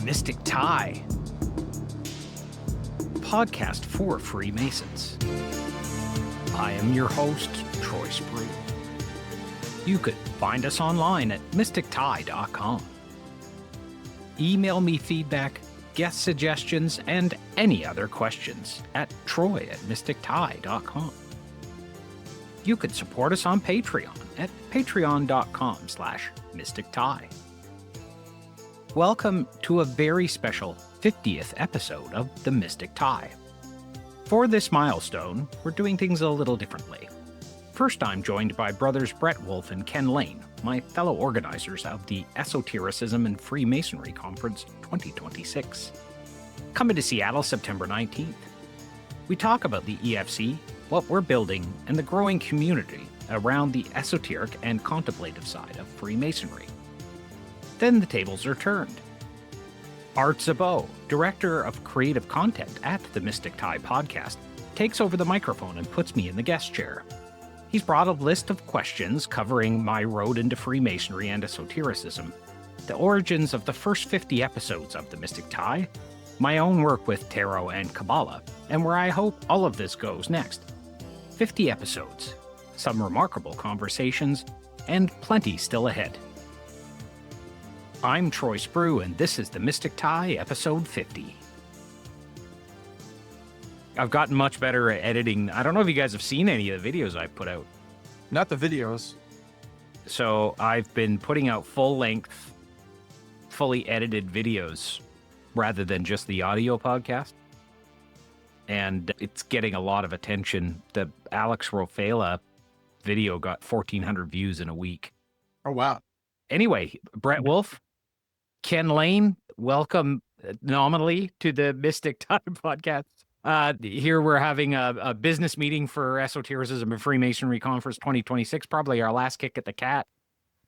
Mystic Tye, podcast for Freemasons. I am your host, Troy Spreeuw. You could find us online at mystictye.com. Email me feedback, guest suggestions, and any other questions at troy@mystictye.com. You could support us on Patreon at patreon.com/mystictye. Welcome to a very special 50th episode of the Mystic Tye. For this milestone, we're doing things a little differently. First, I'm joined by brothers Brett Wolfe and Ken Lane, my fellow organizers of the Esotericism and Freemasonry Conference 2026. Coming to Seattle September 19th. We talk about the EFC, what we're building, and the growing community around the esoteric and contemplative side of Freemasonry. Then the tables are turned. Art Szabo, Director of Creative Content at the Mystic Tye podcast, takes over the microphone and puts me in the guest chair. He's brought a list of questions covering my road into Freemasonry and Esotericism, the origins of the first 50 episodes of the Mystic Tye, my own work with Tarot and Kabbalah, and where I hope all of this goes next. 50 episodes, some remarkable conversations, and plenty still ahead. I'm Troy Spreeuw, and this is the Mystic Tye, episode 50. I've gotten much better at editing. I don't know if you guys have seen any of the videos I've put out. Not the videos. So I've been putting out full-length, fully edited videos rather than just the audio podcast. And it's getting a lot of attention. The Alex Rofela video got 1,400 views in a week. Oh, wow. Anyway, Brett Wolfe, Ken Lane, welcome nominally to the Mystic Tye podcast. Here we're having a business meeting for Esotericism and Freemasonry Conference 2026, probably our last kick at the cat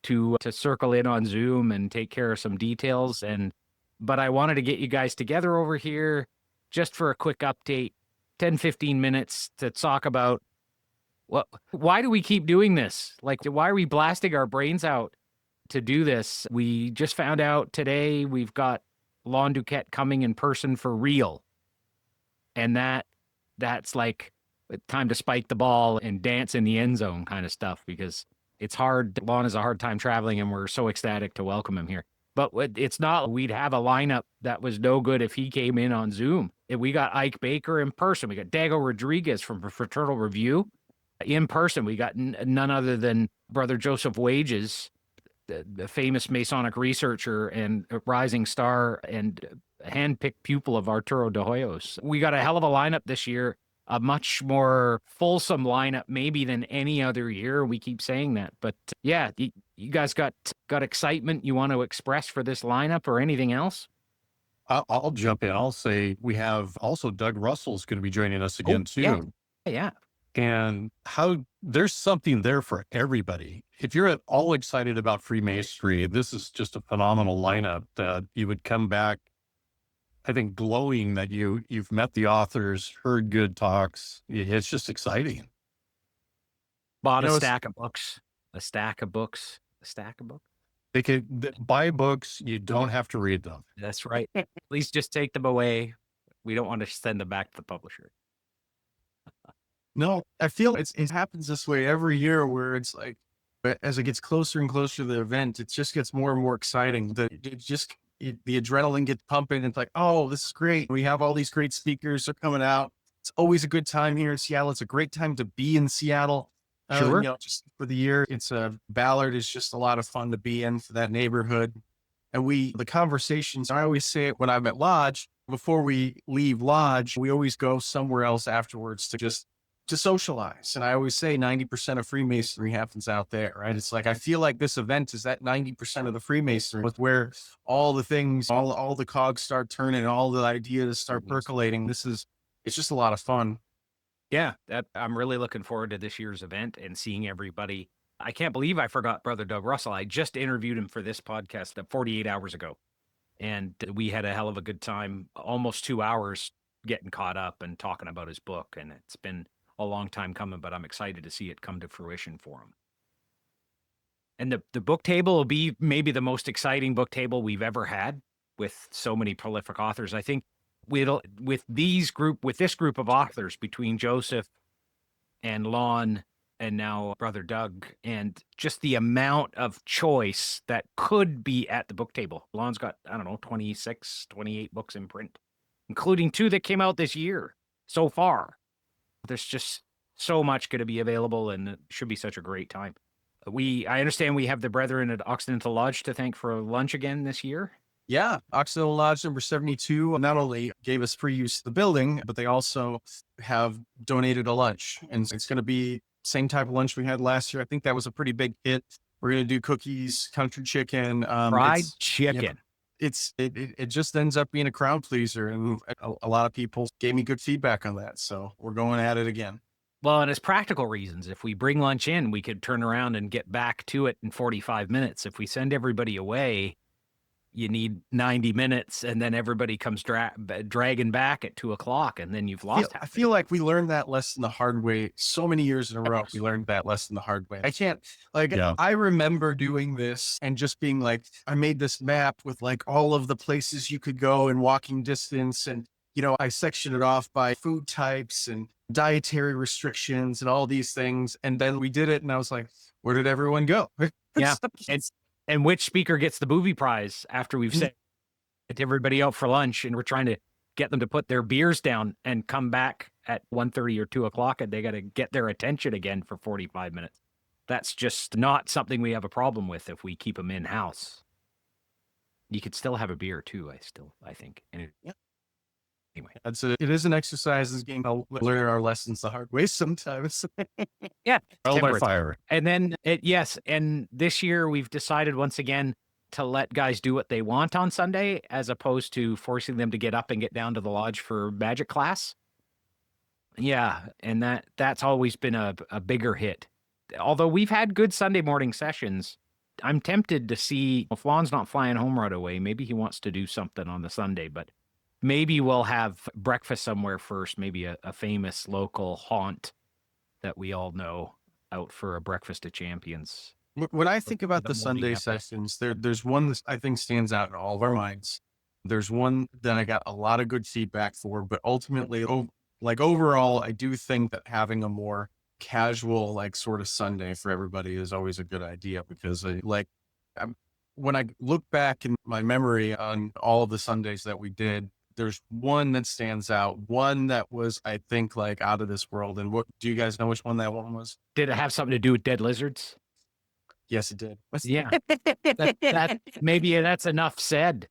to circle in on Zoom and take care of some details. But I wanted to get you guys together over here just for a quick update, 10, 15 minutes to talk about why do we keep doing this? Like, why are we blasting our brains out to do this? We just found out today we've got Lon DuQuette coming in person for real. And that's like time to spike the ball and dance in the end zone kind of stuff, because it's hard. Lon has a hard time traveling, and we're so ecstatic to welcome him here. But it's not, we'd have a lineup that was no good if he came in on Zoom. We got Ike Baker in person. We got Dago Rodriguez from Fraternal Review in person. We got none other than Brother Josef Wäges, the famous Masonic researcher and a rising star and hand-picked pupil of Arturo de Hoyos. We got a hell of a lineup this year, a much more fulsome lineup maybe than any other year. We keep saying that. But yeah, you guys got excitement you want to express for this lineup or anything else? I'll jump in. I'll say we have also Doug Russell's going to be joining us again too. Yeah. And how there's something there for everybody. If you're at all excited about Freemasonry, this is just a phenomenal lineup that you would come back, I think, glowing that you've met the authors, heard good talks. It's just exciting. Bought a stack of books. They could buy books. You don't have to read them. That's right. Please just take them away. We don't want to send them back to the publisher. No, I feel it happens this way every year, where it's like, as it gets closer and closer to the event, it just gets more and more exciting. The adrenaline gets pumping. It's like, oh, this is great. We have all these great speakers are coming out. It's always a good time here in Seattle. It's a great time to be in Seattle. Sure. Just for the year, it's Ballard is just a lot of fun to be in for that neighborhood. And the conversations, I always say it when I'm at Lodge, before we leave Lodge, we always go somewhere else afterwards to socialize. And I always say 90% of Freemasonry happens out there, right? It's like, I feel like this event is that 90% of the Freemasonry, with where all the things, all the cogs start turning, all the ideas start percolating. It's just a lot of fun. Yeah, I'm really looking forward to this year's event and seeing everybody. I can't believe I forgot Brother Doug Russell. I just interviewed him for this podcast 48 hours ago. And we had a hell of a good time, almost 2 hours getting caught up and talking about his book. And it's been a long time coming, but I'm excited to see it come to fruition for him. And the book table will be maybe the most exciting book table we've ever had. with so many prolific authors. I think with this group of authors between Josef and Lon and now brother Doug, and just the amount of choice that could be at the book table. Lon's got, I don't know, 26, 28 books in print, including 2 that came out this year so far. There's just so much going to be available, and it should be such a great time. I understand we have the brethren at Occidental Lodge to thank for lunch again this year. Yeah, Occidental Lodge number 72 not only gave us free use of the building, but they also have donated a lunch. And it's going to be same type of lunch we had last year. I think that was a pretty big hit. We're going to do cookies, country chicken. Fried chicken. Yeah, it just ends up being a crowd pleaser. And a lot of people gave me good feedback on that. So we're going at it again. Well, and it's practical reasons. If we bring lunch in, we could turn around and get back to it in 45 minutes. If we send everybody away, you need 90 minutes, and then everybody comes dragging back at 2:00, and then you've lost. I feel like we learned that lesson the hard way so many years in a row. We learned that lesson the hard way. I can't, I remember doing this and just being like, I made this map with like all of the places you could go in walking distance. And, I sectioned it off by food types and dietary restrictions and all these things. And then we did it, and I was like, where did everyone go? Yeah. And which speaker gets the booby prize after we've sent everybody out for lunch, and we're trying to get them to put their beers down and come back at 1:30 or 2:00, and they got to get their attention again for 45 minutes. That's just not something we have a problem with if we keep them in-house. You could still have a beer too, I think. And anyway. It is an exercise. This game, I'll learn our lessons the hard way sometimes. Yeah. Trial by fire. And then and this year we've decided once again to let guys do what they want on Sunday, as opposed to forcing them to get up and get down to the lodge for magic class. Yeah. And that's always been a bigger hit. Although we've had good Sunday morning sessions, I'm tempted to see if Lon's not flying home right away, maybe he wants to do something on the Sunday, but maybe we'll have breakfast somewhere first, maybe a famous local haunt that we all know, out for a breakfast of champions. When I think about the Sunday sessions, there's one that I think stands out in all of our minds. There's one that I got a lot of good feedback for, but ultimately, overall, I do think that having a more casual, sort of Sunday for everybody is always a good idea, because when I look back in my memory on all of the Sundays that we did, there's one that stands out, one that was, I think, out of this world. And what do you guys know which one that one was? Did it have something to do with dead lizards? Yes, it did. Yeah. Maybe that's enough said.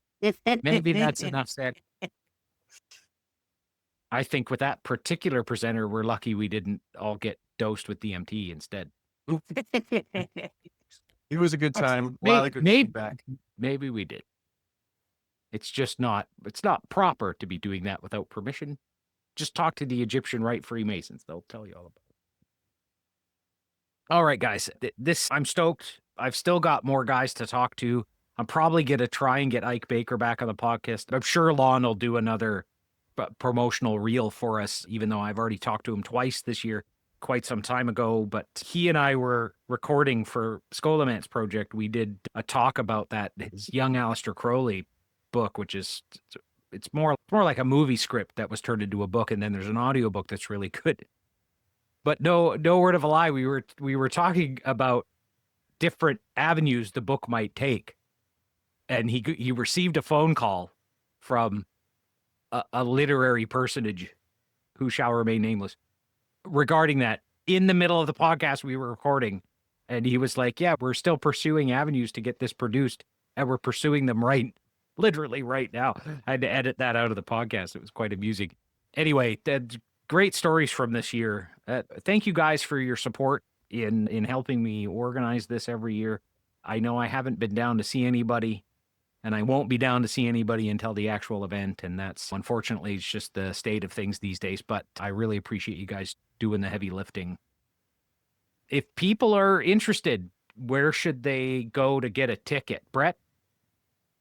Maybe that's enough said. I think with that particular presenter, we're lucky we didn't all get dosed with DMT instead. It was a good time. A lot of good feedback. Maybe we did. It's not proper to be doing that without permission. Just talk to the Egyptian Rite Freemasons. They'll tell you all about it. All right, guys, I'm stoked. I've still got more guys to talk to. I'm probably going to try and get Ike Baker back on the podcast. I'm sure Lon will do another promotional reel for us, even though I've already talked to him twice this year, quite some time ago. But he and I were recording for Scholomance Project. We did a talk about his young Aleister Crowley book, which is, it's more like a movie script that was turned into a book, and then there's an audio book that's really good. But no word of a lie, we were talking about different avenues the book might take, and he received a phone call from a literary personage who shall remain nameless regarding that. In the middle of the podcast we were recording, and he was like, yeah, we're still pursuing avenues to get this produced, and we're pursuing them literally right now. I had to edit that out of the podcast. It was quite amusing. Anyway, great stories from this year. Thank you guys for your support in helping me organize this every year. I know I haven't been down to see anybody, and I won't be down to see anybody until the actual event. And that's, unfortunately, it's just the state of things these days. But I really appreciate you guys doing the heavy lifting. If people are interested, where should they go to get a ticket? Brett?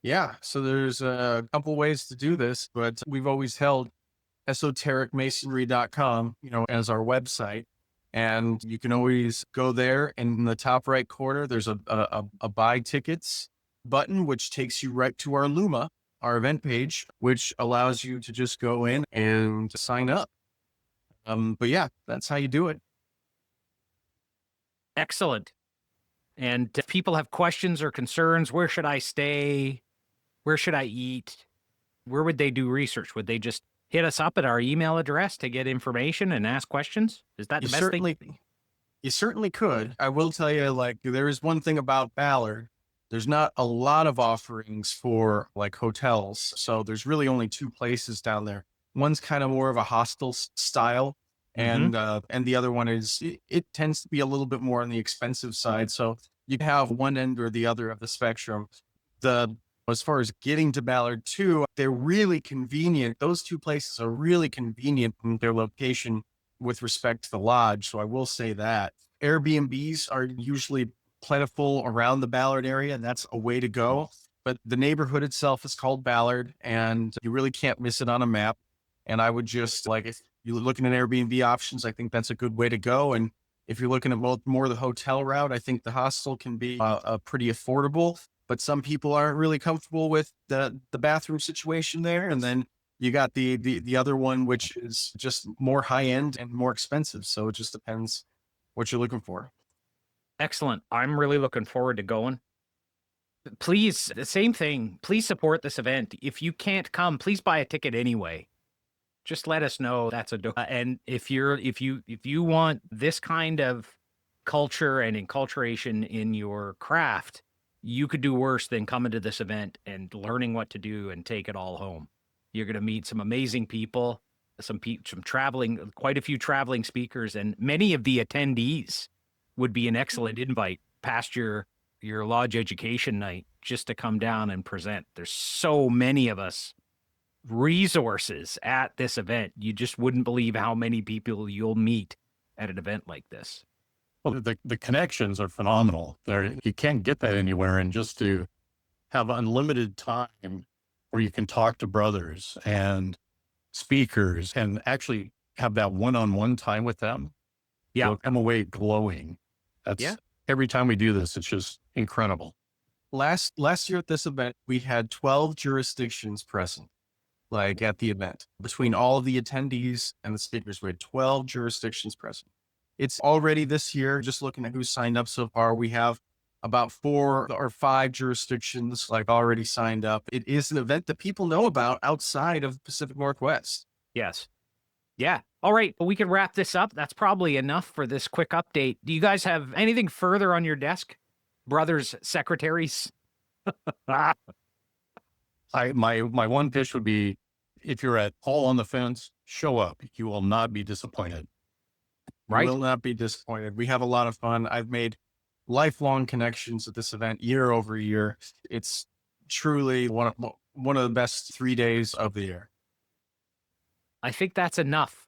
Yeah, so there's a couple ways to do this, but we've always held esotericmasonry.com, as our website. And you can always go there, and in the top right corner, there's a buy tickets button, which takes you right to our Luma, our event page, which allows you to just go in and sign up. But yeah, that's how you do it. Excellent. And if people have questions or concerns, where should I stay? Where should I eat? Where would they do research? Would they just hit us up at our email address to get information and ask questions? Is that the best thing? You certainly could. I will tell you, like, there is one thing about Ballard. There's not a lot of offerings for like hotels. So there's really only two places down there. One's kind of more of a hostel style. And the other one is, it tends to be a little bit more on the expensive side. So you have one end or the other of the spectrum. As far as getting to Ballard too, they're really convenient. Those two places are really convenient in their location with respect to the lodge. So I will say that Airbnbs are usually plentiful around the Ballard area, and that's a way to go. But the neighborhood itself is called Ballard, and you really can't miss it on a map. And I would just, like, if you're looking at Airbnb options, I think that's a good way to go. And if you're looking at more the hotel route, I think the hostel can be pretty affordable. But some people aren't really comfortable with the bathroom situation there. And then you got the other one, which is just more high end and more expensive. So it just depends what you're looking for. Excellent. I'm really looking forward to going. Please, the same thing. Please support this event. If you can't come, please buy a ticket anyway. Just let us know. That's and if you want this kind of culture and enculturation in your craft, you could do worse than coming to this event and learning what to do and take it all home. You're going to meet some amazing people, some traveling, quite a few traveling speakers, and many of the attendees would be an excellent invite past your lodge education night just to come down and present. There's so many of us resources at this event. You just wouldn't believe how many people you'll meet at an event like this. Well, the connections are phenomenal. You can't get that anywhere. And just to have unlimited time where you can talk to brothers and speakers and actually have that one-on-one time with them. Yeah. You'll come away glowing. Every time we do this, it's just incredible. Last year at this event, we had 12 jurisdictions present, like at the event. Between all of the attendees and the speakers, we had 12 jurisdictions present. It's already this year, just looking at who's signed up so far, we have about 4 or 5 jurisdictions like already signed up. It is an event that people know about outside of the Pacific Northwest. Yes. Yeah. All right. Well, we can wrap this up. That's probably enough for this quick update. Do you guys have anything further on your desk, brothers, secretaries? My one pitch would be, if you're at all on the fence, show up. You will not be disappointed. Right. You will not be disappointed. We have a lot of fun. I've made lifelong connections at this event year over year. It's truly one of the best 3 days of the year. I think that's enough.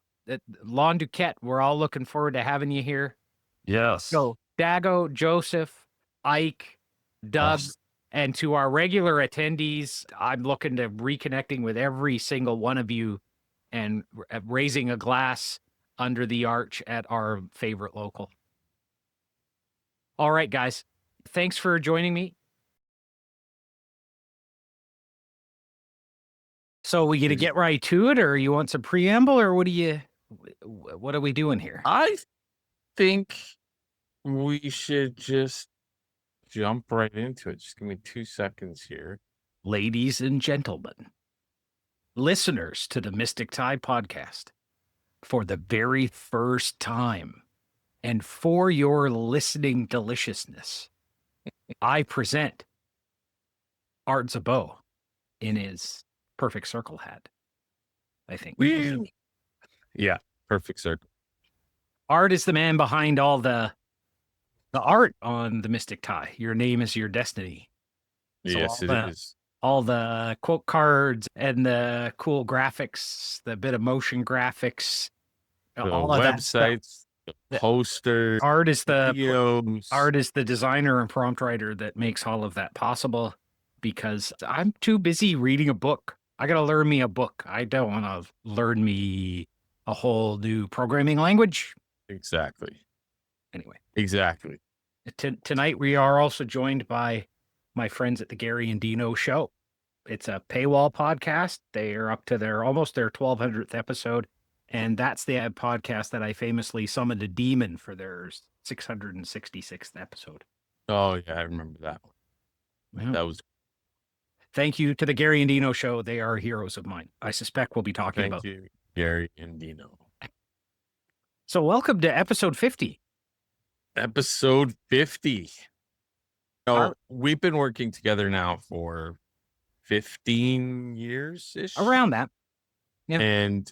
Lon DuQuette, we're all looking forward to having you here. Yes. So Dago, Joseph, Ike, Doug, and to our regular attendees, I'm looking to reconnecting with every single one of you and raising a glass under the arch at our favorite local. All right, guys. Thanks for joining me. So we going to get right to it, or you want some preamble, or what are we doing here? I think we should just jump right into it. Just give me 2 seconds here. Ladies and gentlemen, listeners to the Mystic Tye podcast, for the very first time, and for your listening deliciousness, I present Art Szabo in his perfect circle hat, I think. Yeah, perfect circle. Art is the man behind all the art on the Mystic Tye. Your name is your destiny. So yes, it is. All the quote cards and the cool graphics, the bit of motion graphics, The all of websites, the posters, Art is the videos. Art is the designer and prompt writer that makes all of that possible, because I'm too busy reading a book. I got to learn me a book. I don't want to learn me a whole new programming language. Exactly. Anyway. Exactly. Tonight we are also joined by my friends at the Gary and Dino show. It's a paywall podcast. They are up to almost their 1200th episode. And that's the podcast that I famously summoned a demon for their 666th episode. Oh yeah, I remember that one. Yeah. That was Thank you to the Gary and Dino show. They are heroes of mine. I suspect we'll be talking thank about. you, Gary and Dino. So welcome to episode 50. Episode 50. Oh, we've been working together now for 15 years ish. Around that. Yeah. And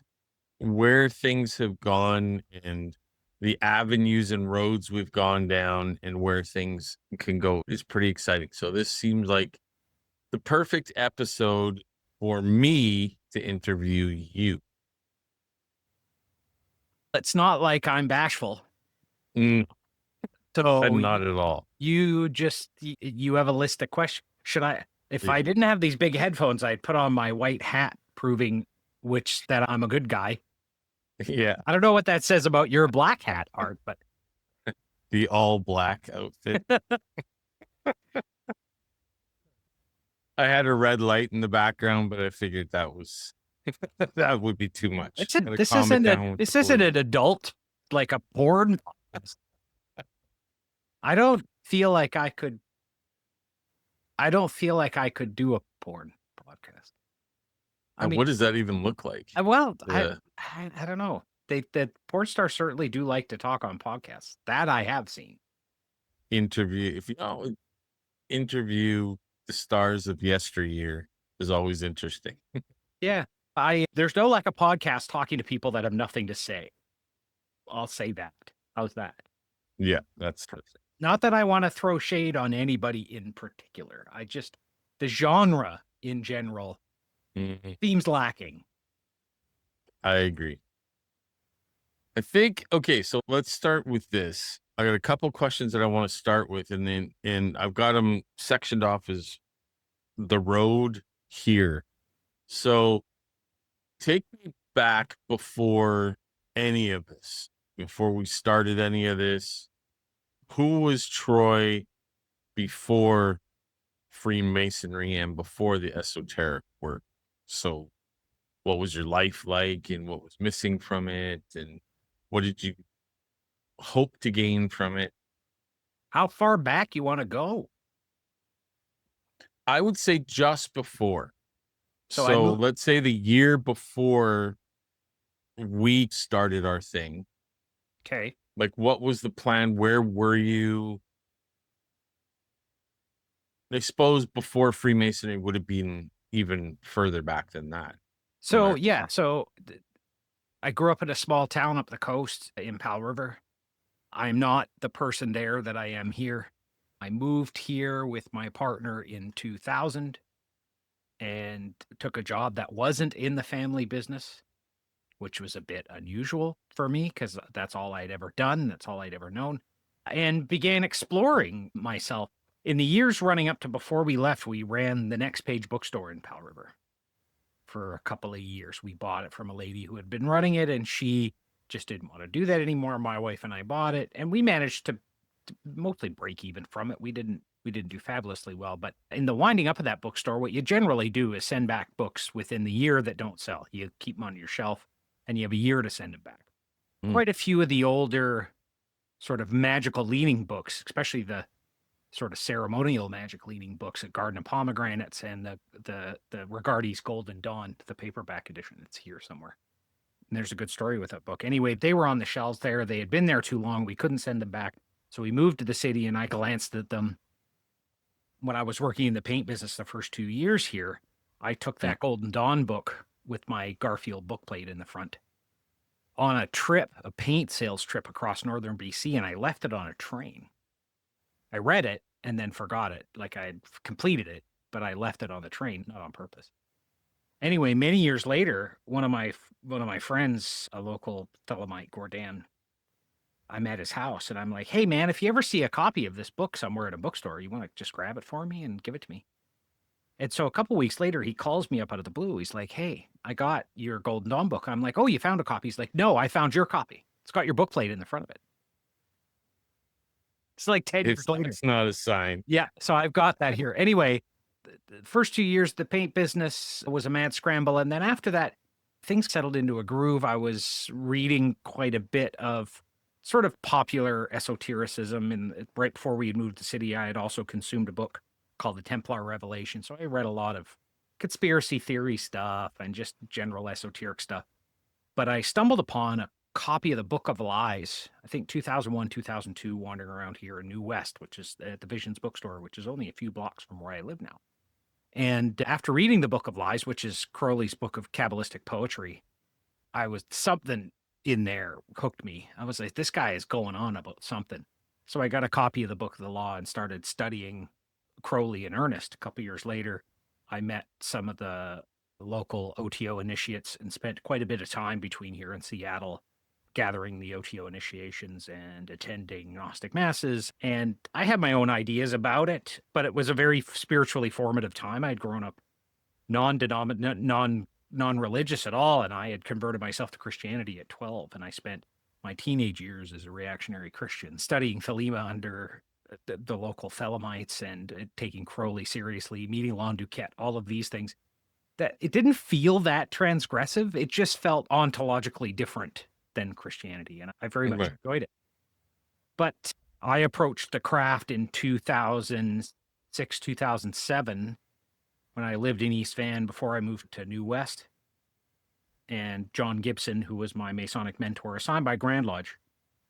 where things have gone and the avenues and roads we've gone down and where things can go is pretty exciting. So this seems like the perfect episode for me to interview you. It's not like I'm bashful. Mm, So not at all. you have a list of questions. If I didn't have these big headphones, I'd put on my white hat proving that I'm a good guy. Yeah. I don't know what that says about your black hat, Art, but The all black outfit. I had a red light in the background, but I figured that would be too much. this isn't an adult, like a porn podcast. I don't feel like I could do a porn podcast. I mean, what does that even look like? I don't know. The porn stars certainly do like to talk on podcasts. That I have seen. Interview the stars of yesteryear is always interesting. Yeah. There's no like a podcast talking to people that have nothing to say. I'll say that. How's that? Yeah, that's perfect. Not that I want to throw shade on anybody in particular. The genre in general seems lacking. I agree. I think, okay, so let's start with this. I got a couple questions that I want to start with, and I've got them sectioned off as the road here. So take me back before any of this, before we started any of this. Who was Troy before Freemasonry and before the esoteric work? So what was your life like and what was missing from it? And what did you hope to gain from it? How far back you want to go? I would say just before. So So let's say the year before we started our thing. Okay. Like, what was the plan? Where were you? I suppose before Freemasonry would have been even further back than that. So, Right. yeah. So I grew up in a small town up the coast in Powell River. I'm not the person there that I am here. I moved here with my partner in 2000 and took a job that wasn't in the family business, which was a bit unusual for me because that's all I'd ever done. That's all I'd ever known, and began exploring myself. In the years running up to before we left, we ran the Next Page bookstore in Powell River for a couple of years. We bought it from a lady who had been running it, and she just didn't want to do that anymore. My wife and I bought it, and we managed to mostly break even from it. We didn't do fabulously well, but in the winding up of that bookstore, what you generally do is send back books within the year that don't sell. You keep them on your shelf, and you have a year to send them back. Quite a few of the older sort of magical leaning books, especially the sort of ceremonial magic leaning books at Garden of Pomegranates and the Regardi's Golden Dawn, the paperback edition. It's here somewhere. And there's a good story with that book. Anyway, they were on the shelves there. They had been there too long. We couldn't send them back. So we moved to the city, and I glanced at them. When I was working in the paint business the first 2 years here, I took that Golden Dawn book with my Garfield bookplate in the front on a trip, a paint sales trip across northern BC, and I left it on a train. I read it and then forgot it. Like I had completed it, but I left it on the train, not on purpose. Anyway, many years later, one of my friends, a local Thelemite, Gordon, I'm at his house and I'm like, hey man, if you ever see a copy of this book somewhere at a bookstore, you want to just grab it for me and give it to me. And so a couple weeks later, he calls me up out of the blue. He's like, hey, I got your Golden Dawn book. I'm like, oh, you found a copy? He's like, no, I found your copy. It's got your bookplate in the front of it. It's like 10 years later. It's not a sign. Yeah. So I've got that here. Anyway, the first 2 years, the paint business was a mad scramble. And then after that, things settled into a groove. I was reading quite a bit of sort of popular esotericism. And right before we had moved to the city, I had also consumed a book called The Templar Revelation. So I read a lot of conspiracy theory stuff and just general esoteric stuff. But I stumbled upon a copy of the Book of Lies, I think 2001, 2002, wandering around here in New West, which is at the Visions bookstore, which is only a few blocks from where I live now. And after reading the Book of Lies, which is Crowley's book of Kabbalistic poetry, something in there hooked me. I was like, this guy is going on about something. So I got a copy of the Book of the Law and started studying Crowley in earnest. A couple years later, I met some of the local OTO initiates and spent quite a bit of time between here and Seattle gathering the OTO initiations and attending Gnostic masses. And I had my own ideas about it, but it was a very spiritually formative time. I had grown up non-religious at all, and I had converted myself to Christianity at 12, and I spent my teenage years as a reactionary Christian studying Thelema under the local Thelemites and taking Crowley seriously, meeting Lon DuQuette, all of these things. That it didn't feel that transgressive. It just felt ontologically different than Christianity, and I very much enjoyed it. But I approached the craft in 2006, 2007, when I lived in East Van before I moved to New West. And John Gibson, who was my Masonic mentor, assigned by Grand Lodge,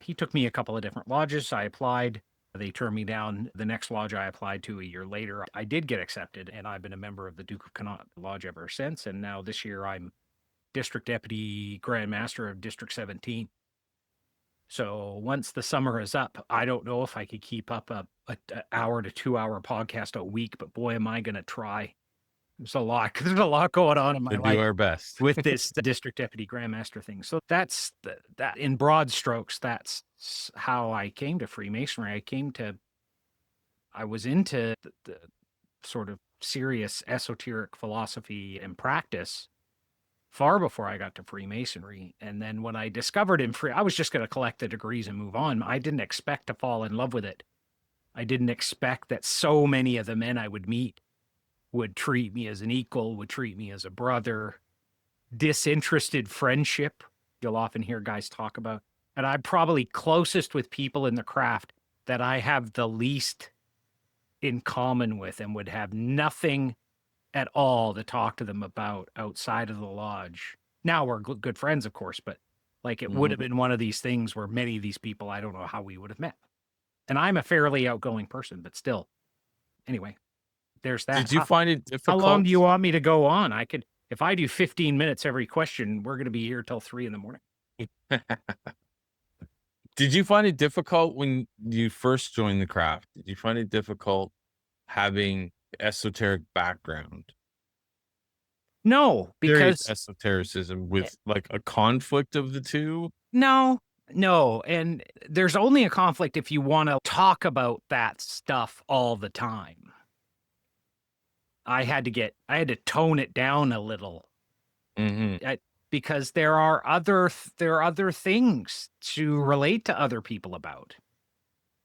he took me a couple of different lodges. I applied. They turned me down. The next lodge I applied to a year later, I did get accepted, and I've been a member of the Duke of Connaught Lodge ever since. And now this year I'm District Deputy Grand Master of District 17. So once the summer is up, I don't know if I could keep up a hour to 2 hour podcast a week, but boy, am I going to try. There's a lot going on in my life. Do our best with this District Deputy Grandmaster thing. So that's that in broad strokes. That's how I came to Freemasonry. I was into the sort of serious esoteric philosophy and practice far before I got to Freemasonry. And then when I discovered I was just going to collect the degrees and move on. I didn't expect to fall in love with it. I didn't expect that so many of the men I would meet would treat me as an equal, would treat me as a brother. Disinterested friendship, you'll often hear guys talk about. And I'm probably closest with people in the craft that I have the least in common with and would have nothing at all to talk to them about outside of the lodge. Now we're good friends, of course, but like it would have been one of these things where many of these people, I don't know how we would have met. And I'm a fairly outgoing person, but still. Anyway, there's that. Did you find it difficult? How long do you want me to go on? If I do 15 minutes every question, we're going to be here till 3 a.m. Did you find it difficult when you first joined the craft? Did you find it difficult having esoteric background? No, because Serious esotericism with like a conflict of the two? No. And there's only a conflict if you want to talk about that stuff all the time. I had to tone it down a little. Because there are other things to relate to other people about.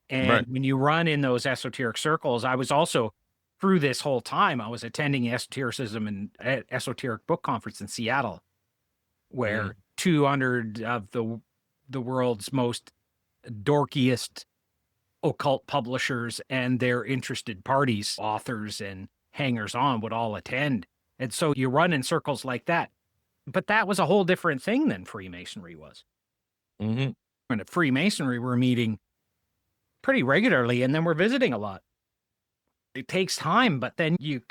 And when you run in those esoteric circles, I was also, through this whole time, I was attending Esotericism and Esoteric Book Conference in Seattle, where 200 of the world's most dorkiest occult publishers and their interested parties, authors and hangers-on would all attend. And so you run in circles like that. But that was a whole different thing than Freemasonry was. And at Freemasonry, we're meeting pretty regularly, and then we're visiting a lot. It takes time, but then you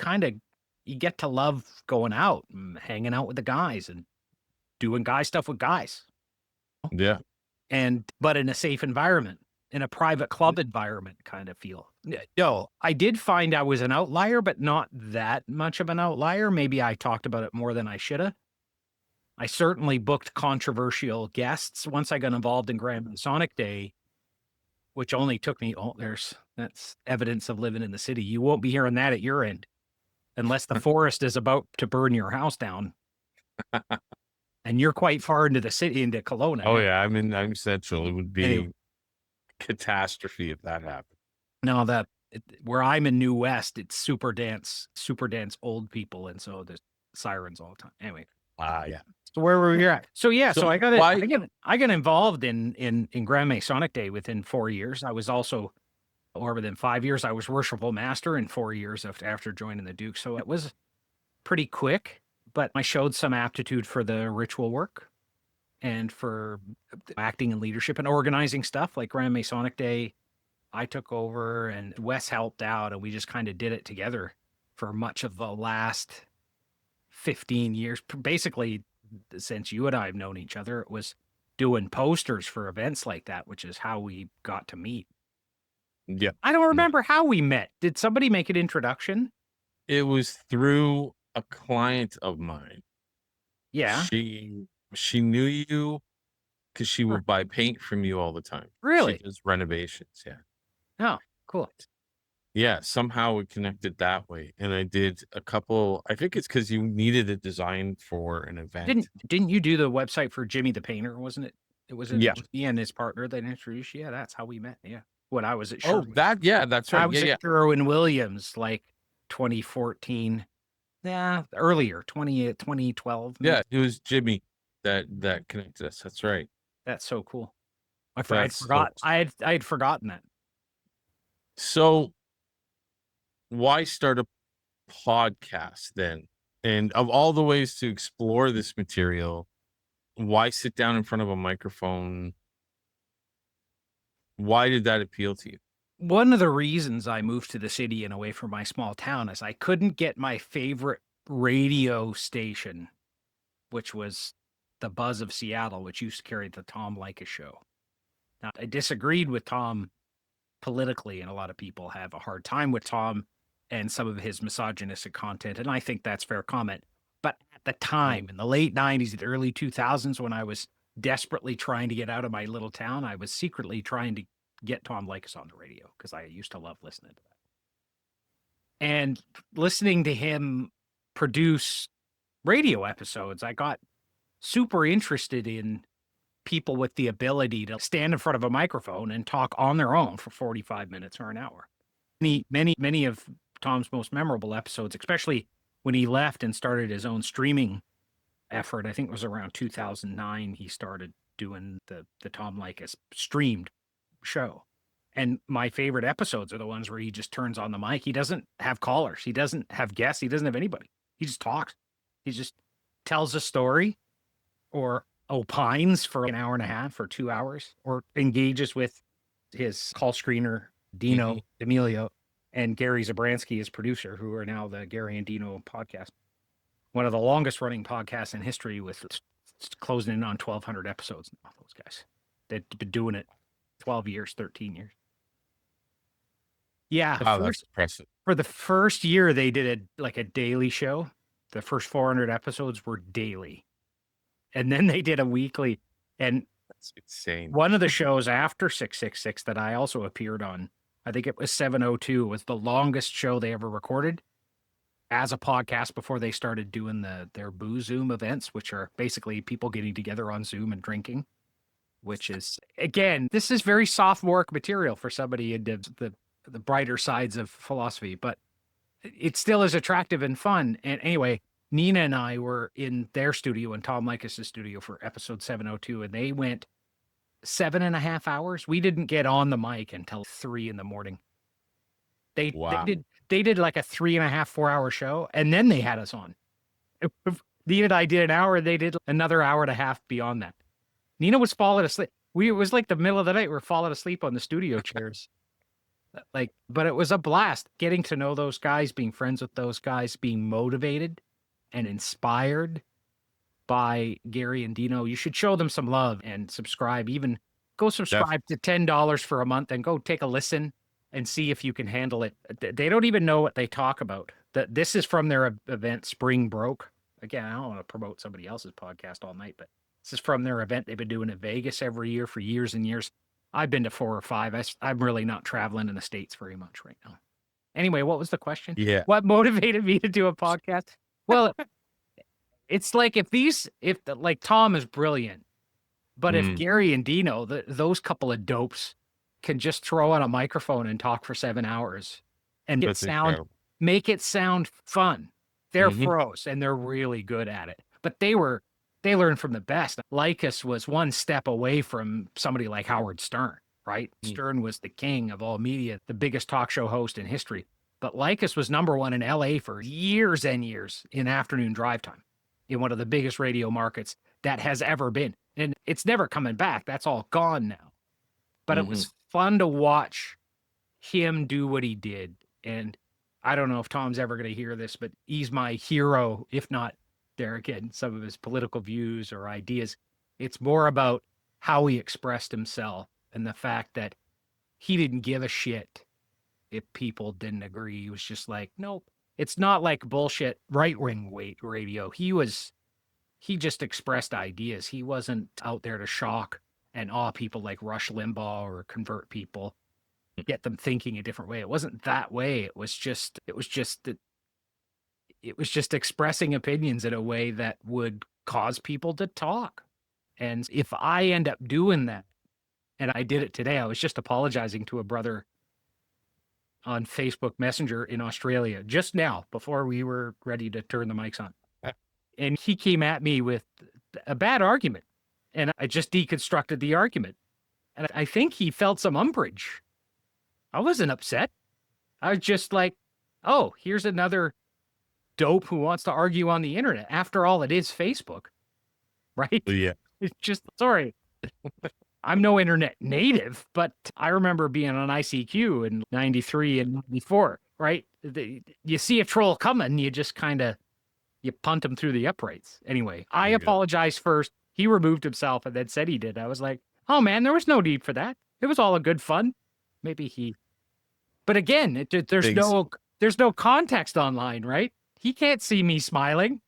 get to love going out and hanging out with the guys and doing guy stuff with guys. Yeah. But in a safe environment, in a private club environment kind of feel. No, I did find I was an outlier, but not that much of an outlier. Maybe I talked about it more than I should have. I certainly booked controversial guests once I got involved in Grand Masonic Day, which only took me, that's evidence of living in the city. You won't be hearing that at your end unless the forest is about to burn your house down. And you're quite far into the city, into Kelowna. Oh yeah, I'm central. It would be catastrophe if that happened. No, where I'm in New West, it's super dense old people. And so there's sirens all the time. Anyway. Yeah. So where were we at? So yeah, So so I got why- I got involved in Grand Masonic Day within 4 years. I was also, or within 5 years, I was worshipful master in 4 years after joining the Duke. So it was pretty quick, but I showed some aptitude for the ritual work and for acting and leadership and organizing stuff like Grand Masonic Day. I took over and Wes helped out, and we just kind of did it together for much of the last 15 years. Basically, since you and I have known each other, it was doing posters for events like that, which is how we got to meet. Yeah. I don't remember how we met. Did somebody make an introduction? It was through a client of mine. Yeah. She knew you because she would buy paint from you all the time. Really? She does renovations. Yeah. Oh, cool. Yeah. Somehow we connected that way. And I did a couple, I think it's because you needed a design for an event. Didn't you do the website for Jimmy the Painter, wasn't it? It was Yeah. he and his partner that introduced you. Yeah, that's how we met. Yeah. When I was at Oh, Sherwin. that's right. I was Yeah. at Sherwin-Williams like 2014. Yeah, earlier, 2012. Yeah. It was Jimmy that connected us. That's right. That's so cool. I'd That's so forgot. cool. I had forgotten that. So why start a podcast then? And of all the ways to explore this material, why sit down in front of a microphone? Why did that appeal to you? One of the reasons I moved to the city and away from my small town is I couldn't get my favorite radio station, which was the Buzz of Seattle, which used to carry the Tom Leykis show. Now, I disagreed with Tom politically, and a lot of people have a hard time with Tom and some of his misogynistic content, and I think that's fair comment. But at the time, in the late 90s, the early 2000s, when I was desperately trying to get out of my little town, I was secretly trying to get Tom Leykis on the radio because I used to love listening to that. And listening to him produce radio episodes, I got super interested in people with the ability to stand in front of a microphone and talk on their own for 45 minutes or an hour. Many of Tom's most memorable episodes, especially when he left and started his own streaming effort, I think it was around 2009, he started doing the Tom Leykis streamed show. And my favorite episodes are the ones where he just turns on the mic. He doesn't have callers. He doesn't have guests. He doesn't have anybody. He just talks. He just tells a story or opines for an hour and a half or 2 hours or engages with his call screener, Dino D'Amelio, and Gary Zabransky, his producer, who are now the Gary and Dino podcast. One of the longest running podcasts in history with closing in on 1,200 episodes now, those guys. They've been doing it 12 years, 13 years. Yeah. That's impressive. For the first year, they did a daily show. The first 400 episodes were daily. And then they did a weekly. And That's insane. one of the shows after 666 that I also appeared on, I think it was 702, was the longest show they ever recorded as a podcast before they started doing their Boo Zoom events, which are basically people getting together on Zoom and drinking, which is, again, this is very sophomoric material for somebody into the brighter sides of philosophy, but it still is attractive and fun. And anyway, Nina and I were in their studio and Tom Leykis' studio for episode 702, and they went 7.5 hours. We didn't get on the mic until 3 a.m. They did like a 3.5, 4 hour show, and then they had us on. Nina and I did an hour, and they did another hour and a half beyond that. Nina was falling asleep. It was like the middle of the night. We were falling asleep on the studio chairs. But it was a blast getting to know those guys, being friends with those guys, being motivated and inspired by Gary and Dino. You should show them some love and subscribe. Even go subscribe to $10 for a month and go take a listen and see if you can handle it. They don't even know what they talk about. This is from their event, Spring Broke. Again, I don't want to promote somebody else's podcast all night, but this is from their event. They've been doing in Vegas every year for years and years. I've been to 4 or 5. I'm really not traveling in the States very much right now. Anyway, what was the question? Yeah. What motivated me to do a podcast? Well, it's like if Tom is brilliant, but if Gary and Dino, those couple of dopes can just throw on a microphone and talk for 7 hours and That's incredible. make it sound fun. They're Mhm. pros and they're really good at it. But they learned from the best. Lycus was one step away from somebody like Howard Stern, right? Mm. Stern was the king of all media, the biggest talk show host in history. But Lycus was number one in LA for years and years in afternoon drive time in one of the biggest radio markets that has ever been. And it's never coming back. That's all gone now. But it was fun to watch him do what he did. And I don't know if Tom's ever going to hear this, but he's my hero, if not there again, some of his political views or ideas. It's more about how he expressed himself and the fact that he didn't give a shit if people didn't agree. He was just like, nope. It's not like bullshit right-wing radio. He just expressed ideas. He wasn't out there to shock and awe people like Rush Limbaugh or convert people, get them thinking a different way. It wasn't that way. It was just expressing opinions in a way that would cause people to talk. And if I end up doing that, and I did it today, I was just apologizing to a brother on Facebook Messenger in Australia just now before we were ready to turn the mics on. And he came at me with a bad argument. And I just deconstructed the argument. And I think he felt some umbrage. I wasn't upset. I was just like, oh, here's another dope who wants to argue on the internet. After all, it is Facebook, right? Yeah. It's just, sorry. I'm no internet native, but I remember being on ICQ in 93 and 94, right? You see a troll coming, you just kind of, you punt him through the uprights. Anyway, I apologized first. He removed himself and then said he did. I was like, oh man, there was no need for that. It was all a good fun. But again, there's no context online, right? He can't see me smiling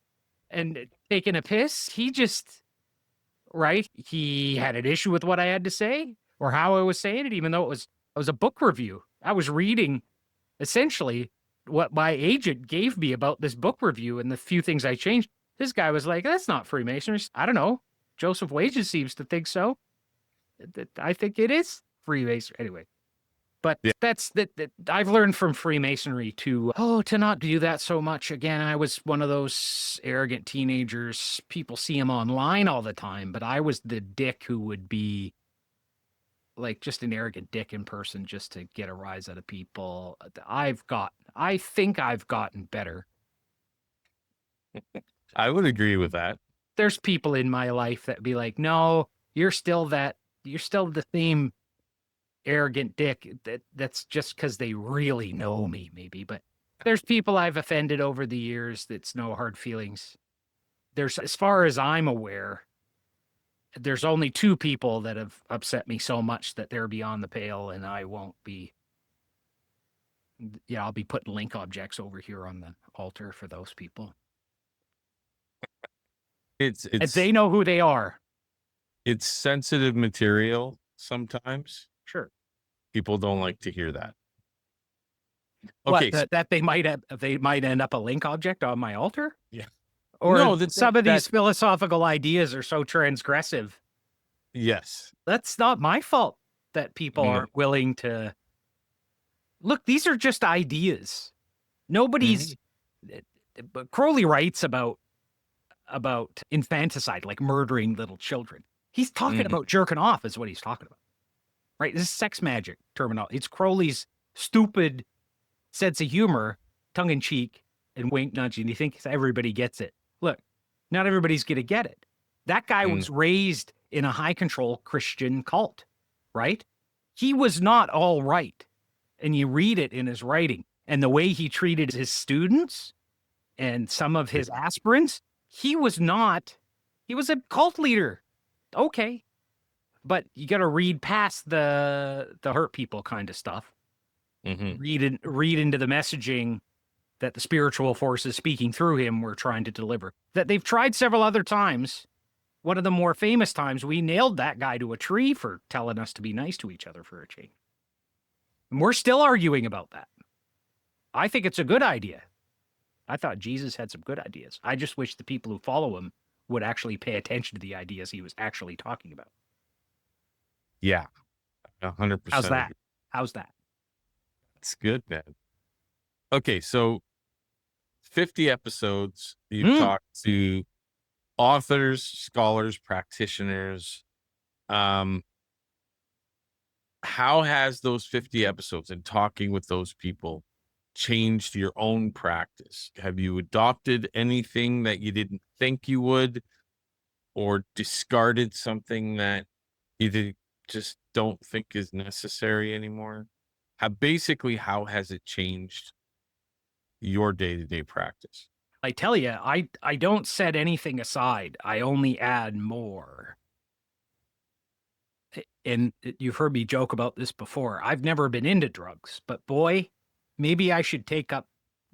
and taking a piss. He just, right? He had an issue with what I had to say or how I was saying it, even though it was a book review. I was reading essentially what my agent gave me about this book review and the few things I changed. This guy was like, that's not Freemasonry. I don't know. Josef Wäges seems to think so. I think it is Freemasonry. Anyway. But that's that. I've learned from Freemasonry to not do that so much. Again, I was one of those arrogant teenagers. People see him online all the time, but I was the dick who would be like just an arrogant dick in person just to get a rise out of people. I think I've gotten better. I would agree with that. There's people in my life that be like, no, you're still the same arrogant dick. That's just because they really know me, maybe. But there's people I've offended over the years. That's no hard feelings. There's, as far as I'm aware, there's only 2 people that have upset me so much that they're beyond the pale, and I won't be. Yeah, I'll be putting link objects over here on the altar for those people. It's and they know who they are. It's sensitive material sometimes. Sure. People don't like to hear that. Okay. That they might end up a link object on my altar? Yeah. Or no, some of these philosophical ideas are so transgressive. Yes. That's not my fault that people aren't willing to look. These are just ideas. Nobody's Crowley writes about infanticide, like murdering little children. He's talking about jerking off is what he's talking about. Right? This is sex magic terminology. It's Crowley's stupid sense of humor, tongue in cheek, and wink nudge, and he thinks everybody gets it. Look, not everybody's going to get it. That guy was raised in a high control Christian cult, right? He was not all right. And you read it in his writing and the way he treated his students and some of his aspirants. He was a cult leader. Okay. But you got to read past the hurt people kind of stuff. Read into the messaging that the spiritual forces speaking through him were trying to deliver. That they've tried several other times. One of the more famous times, we nailed that guy to a tree for telling us to be nice to each other for a change. And we're still arguing about that. I think it's a good idea. I thought Jesus had some good ideas. I just wish the people who follow him would actually pay attention to the ideas he was actually talking about. Yeah, 100%. How's that? How's that? It's good, man. Okay, so 50 episodes. You've talked to authors, scholars, practitioners. How has those 50 episodes and talking with those people changed your own practice? Have you adopted anything that you didn't think you would, or discarded something that you just don't think is necessary anymore? How has it changed your day-to-day practice? I tell you, I don't set anything aside. I only add more. And you've heard me joke about this before. I've never been into drugs, but boy, maybe I should take up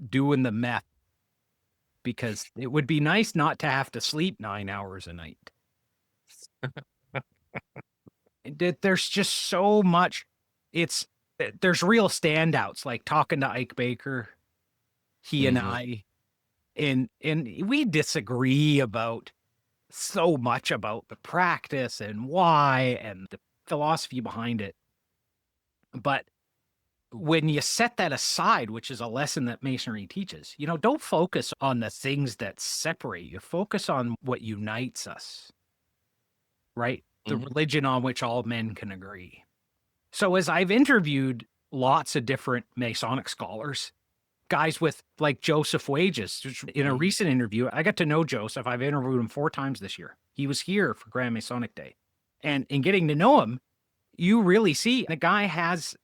doing the meth, because it would be nice not to have to sleep 9 hours a night. There's just so much. There's real standouts, like talking to Ike Baker. He and I, and we disagree about so much about the practice and why and the philosophy behind it. But when you set that aside, which is a lesson that Masonry teaches, don't focus on the things that separate you. Focus on what unites us, right? The religion on which all men can agree. So as I've interviewed lots of different Masonic scholars, guys with like Josef Wäges, in a recent interview, I got to know Joseph. I've interviewed him 4 times this year. He was here for Grand Masonic Day. And in getting to know him, you really see the guy's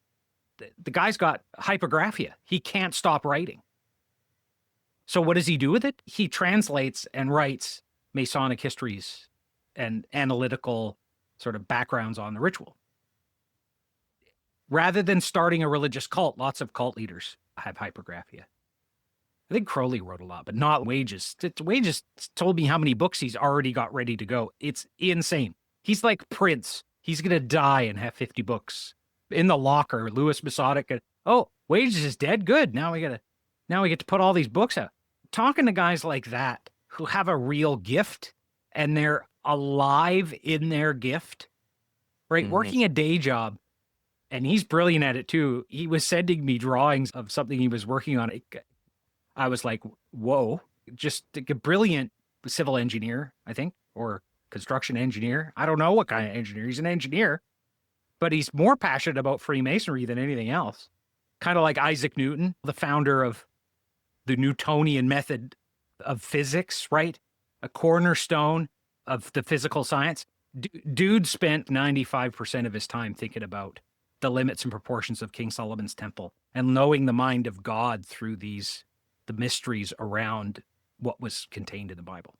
got hypergraphia. He can't stop writing. So what does he do with it? He translates and writes Masonic histories and analytical sort of backgrounds on the ritual. Rather than starting a religious cult, lots of cult leaders have hypergraphia. I think Crowley wrote a lot, but not Wäges. Wäges told me how many books he's already got ready to go. It's insane. He's like Prince. He's going to die and have 50 books in the locker. Louis Masonic. Oh, Wäges is dead. Good. Now we get to put all these books out. Talking to guys like that who have a real gift and they're alive in their gift, right? Working a day job. And he's brilliant at it too. He was sending me drawings of something he was working on. I was like, whoa, just a brilliant civil engineer, I think, or construction engineer. I don't know what kind of engineer. He's an engineer, but he's more passionate about Freemasonry than anything else. Kind of like Isaac Newton, the founder of the Newtonian method of physics, right? A cornerstone of the physical science. Dude spent 95% of his time thinking about the limits and proportions of King Solomon's temple and knowing the mind of God through the mysteries around what was contained in the Bible.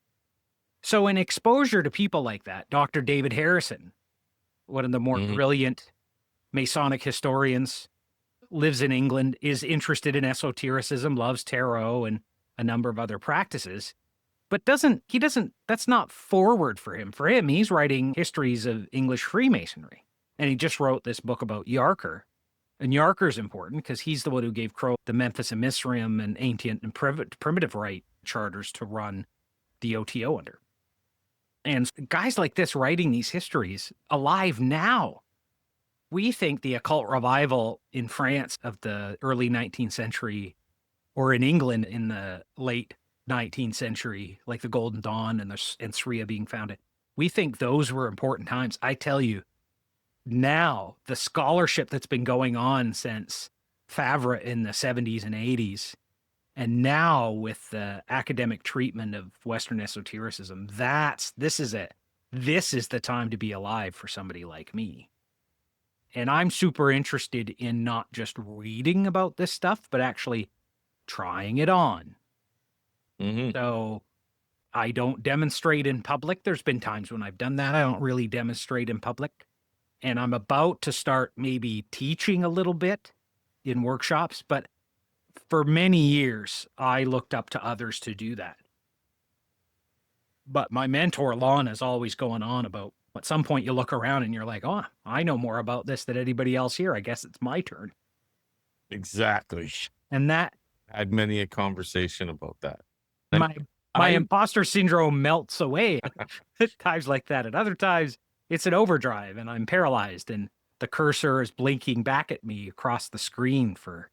So in exposure to people like that, Dr. David Harrison, one of the more brilliant Masonic historians, lives in England, is interested in esotericism, loves tarot and a number of other practices, but that's not forward for him. For him, he's writing histories of English Freemasonry. And he just wrote this book about Yarker. And Yarker's important because he's the one who gave Crow the Memphis Emissarium and ancient and primitive rite charters to run the OTO under. And guys like this writing these histories alive now. We think the occult revival in France of the early 19th century or in England in the late 19th century, like the Golden Dawn and Sria being founded, we think those were important times. I tell you, now, the scholarship that's been going on since Favre in the 70s and 80s, and now with the academic treatment of Western esotericism, this is it. This is the time to be alive for somebody like me. And I'm super interested in not just reading about this stuff, but actually trying it on. So I don't demonstrate in public. There's been times when I've done that. I don't really demonstrate in public. And I'm about to start maybe teaching a little bit in workshops, but for many years, I looked up to others to do that. But my mentor, Lon, is always going on about, at some point you look around and you're like, oh, I know more about this than anybody else here. I guess it's my turn. Exactly. And that I had many a conversation about that. My imposter syndrome melts away at times like that. At other times, it's an overdrive and I'm paralyzed and the cursor is blinking back at me across the screen for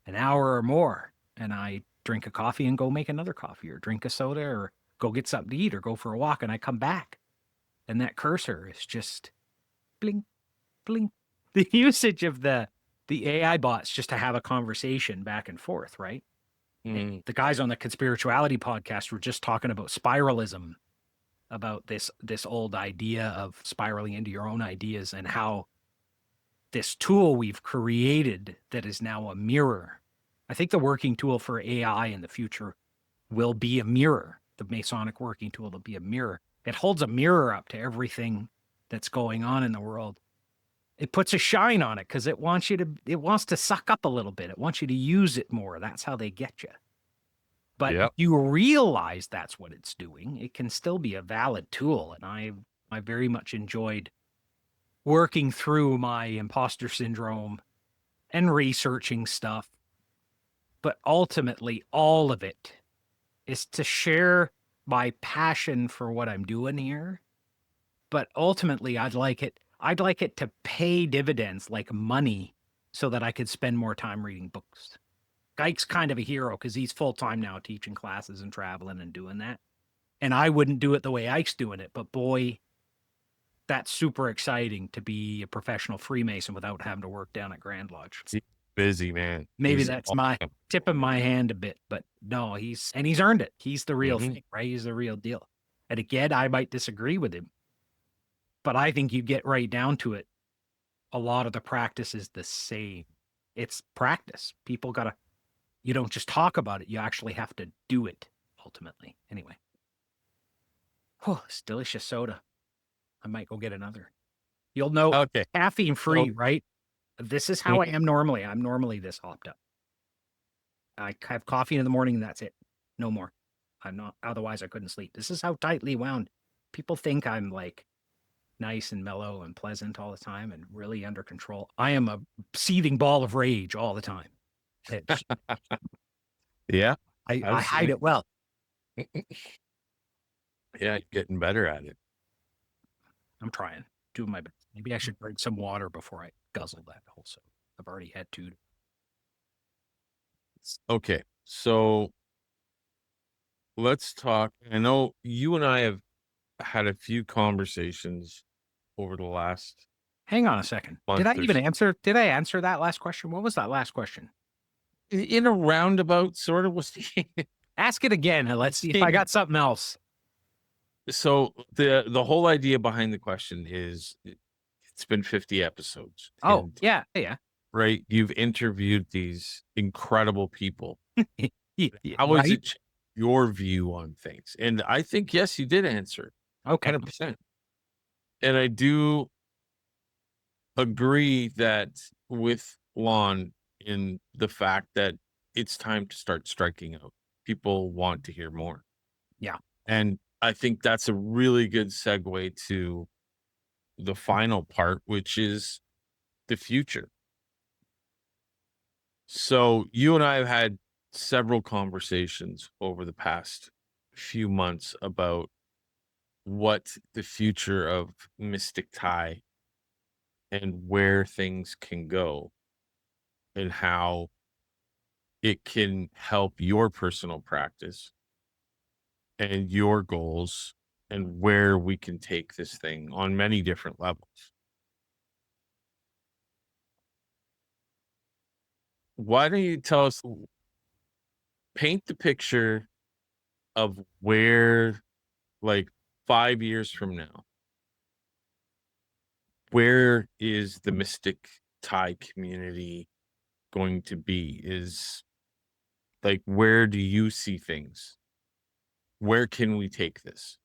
an hour or more. And I drink a coffee and go make another coffee, or drink a soda, or go get something to eat, or go for a walk. And I come back and that cursor is just blink, blink. The usage of the AI bots just to have a conversation back and forth, right? Mm. The guys on the Conspirituality podcast were just talking about spiralism, about this old idea of spiraling into your own ideas, and how this tool we've created that is now a mirror. I think the working tool for AI in the future will be a mirror. The Masonic working tool will be a mirror. It holds a mirror up to everything that's going on in the world. It puts a shine on it because it wants to suck up a little bit. It wants you to use it more. That's how they get you. But Yep. you realize that's what it's doing. It can still be a valid tool. And I very much enjoyed working through my imposter syndrome and researching stuff. But ultimately, all of it is to share my passion for what I'm doing here. But ultimately, I'd like it to pay dividends like money so that I could spend more time reading books. Ike's kind of a hero because he's full-time now teaching classes and traveling and doing that. And I wouldn't do it the way Ike's doing it. But boy, that's super exciting to be a professional Freemason without having to work down at Grand Lodge. Busy, man. Maybe He's that's my awesome. tipping my hand a bit, but no, he's earned it. He's the real Mhm. thing, right? He's the real deal. And again, I might disagree with him, but I think you get right down to it. A lot of the practice is the same. It's practice. You don't just talk about it. You actually have to do it ultimately. Anyway. Oh, it's delicious soda. I might go get another. You'll know Okay. caffeine free, right? This is how I am normally. I'm normally this hopped up. I have coffee in the morning and that's it. No more. I'm not, otherwise I couldn't sleep. This is how tightly wound. People think I'm like nice and mellow and pleasant all the time and really under control. I am a seething ball of rage all the time. Yeah. I hide it well. Yeah. Getting better at it. I'm trying, doing my best. Maybe I should drink some water before I guzzle that also. I've already had 2. Okay. So let's talk. I know you and I have had a few conversations over the last Hang on a second. month. Did I answer that last question? What was that last question? In a roundabout sort of was Ask it again and let's see if I got something else. so the whole idea behind the question is it's been 50 episodes. Oh, and, yeah. right. You've interviewed these incredible people. Yeah, How was right? it your view on things? And I think, yes, you did answer Okay. 100%. And I do agree that with Lon in the fact that it's time to start striking out. People want to hear more. Yeah. And I think that's a really good segue to the final part, which is the future. So you and I have had several conversations over the past few months about what the future of Mystic Tye and where things can go and how it can help your personal practice and your goals and where we can take this thing on many different levels. Why don't you tell us, paint the picture of where, like 5 years from now, where is the Mystic Tye community going to be? Is like, where do you see things? Where can we take this?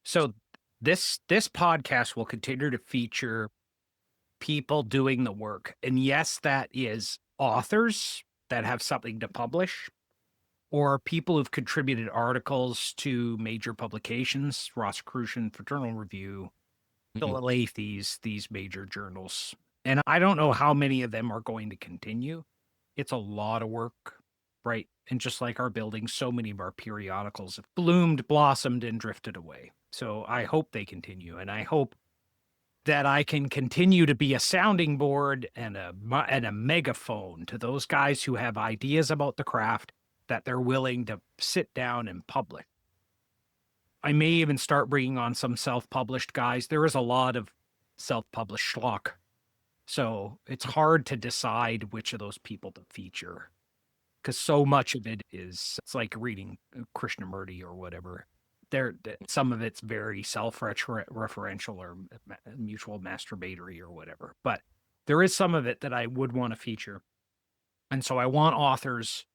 So this podcast will continue to feature people doing the work. And yes, that is authors that have something to publish, or people who've contributed articles to major publications, Rosicrucian, Fraternal Review, Philalethes, these major journals. And I don't know how many of them are going to continue. It's a lot of work, right? And just like our building, so many of our periodicals have bloomed, blossomed, and drifted away. So I hope they continue. And I hope that I can continue to be a sounding board and a megaphone to those guys who have ideas about the craft that they're willing to sit down and publish. I may even start bringing on some self-published guys. There is a lot of self-published schlock. So it's hard to decide which of those people to feature, because so much of it is, it's like reading Krishnamurti or whatever. Some of it's very self-referential or mutual masturbatory or whatever. But there is some of it that I would want to feature. And so I want authors,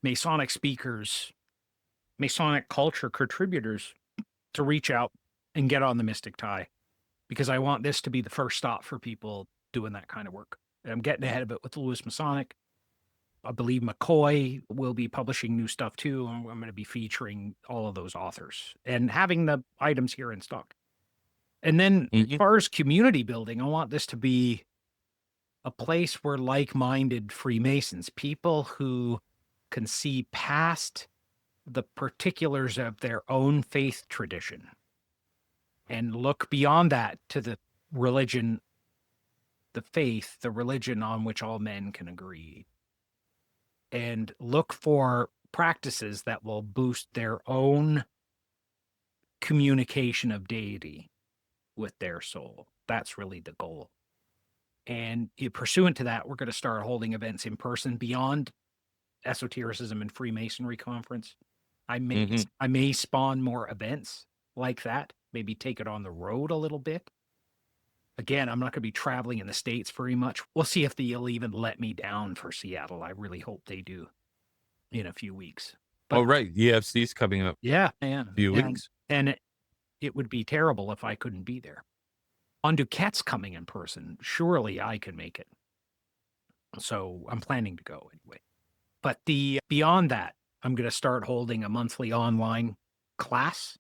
Masonic speakers, Masonic culture contributors to reach out and get on the Mystic Tye, because I want this to be the first stop for people doing that kind of work. And I'm getting ahead of it with Lewis Masonic. I believe McCoy will be publishing new stuff too. I'm going to be featuring all of those authors and having the items here in stock. And then as far as community building, I want this to be a place where like-minded Freemasons, people who can see past the particulars of their own faith tradition and look beyond that to the religion, the faith, the religion on which all men can agree, and look for practices that will boost their own communication of deity with their soul. That's really the goal. And pursuant to that, we're going to start holding events in person beyond Esotericism and Freemasonry Conference. I may spawn more events like that, maybe take it on the road a little bit. Again, I'm not going to be traveling in the States very much. We'll see if they'll even let me down for Seattle. I really hope they do in a few weeks. But, right. EFC is coming up. Yeah. A few weeks. And it would be terrible if I couldn't be there. Lon DuQuette's coming in person. Surely I can make it. So I'm planning to go anyway. But beyond that, I'm going to start holding a monthly online class,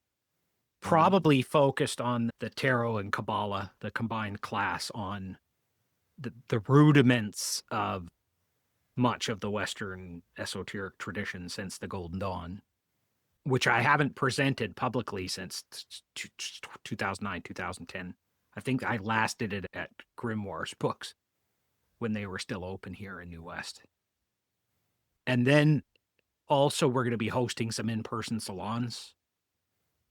probably focused on the tarot and Kabbalah, the combined class on the rudiments of much of the Western esoteric tradition since the Golden Dawn, which I haven't presented publicly since 2009, 2010. I think I last did it at Grimoire's Books when they were still open here in New West. And then also we're going to be hosting some in-person salons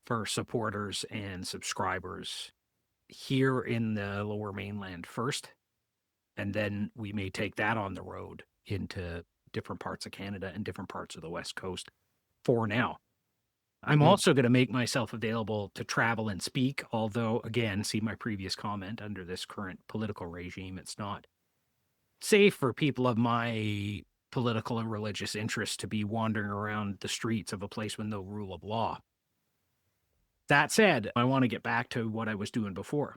for supporters and subscribers here in the Lower Mainland first. And then we may take that on the road into different parts of Canada and different parts of the West Coast for now. I'm also going to make myself available to travel and speak, although, again, see my previous comment, under this current political regime, it's not safe for people of my political and religious interests to be wandering around the streets of a place with no rule of law. That said, I want to get back to what I was doing before,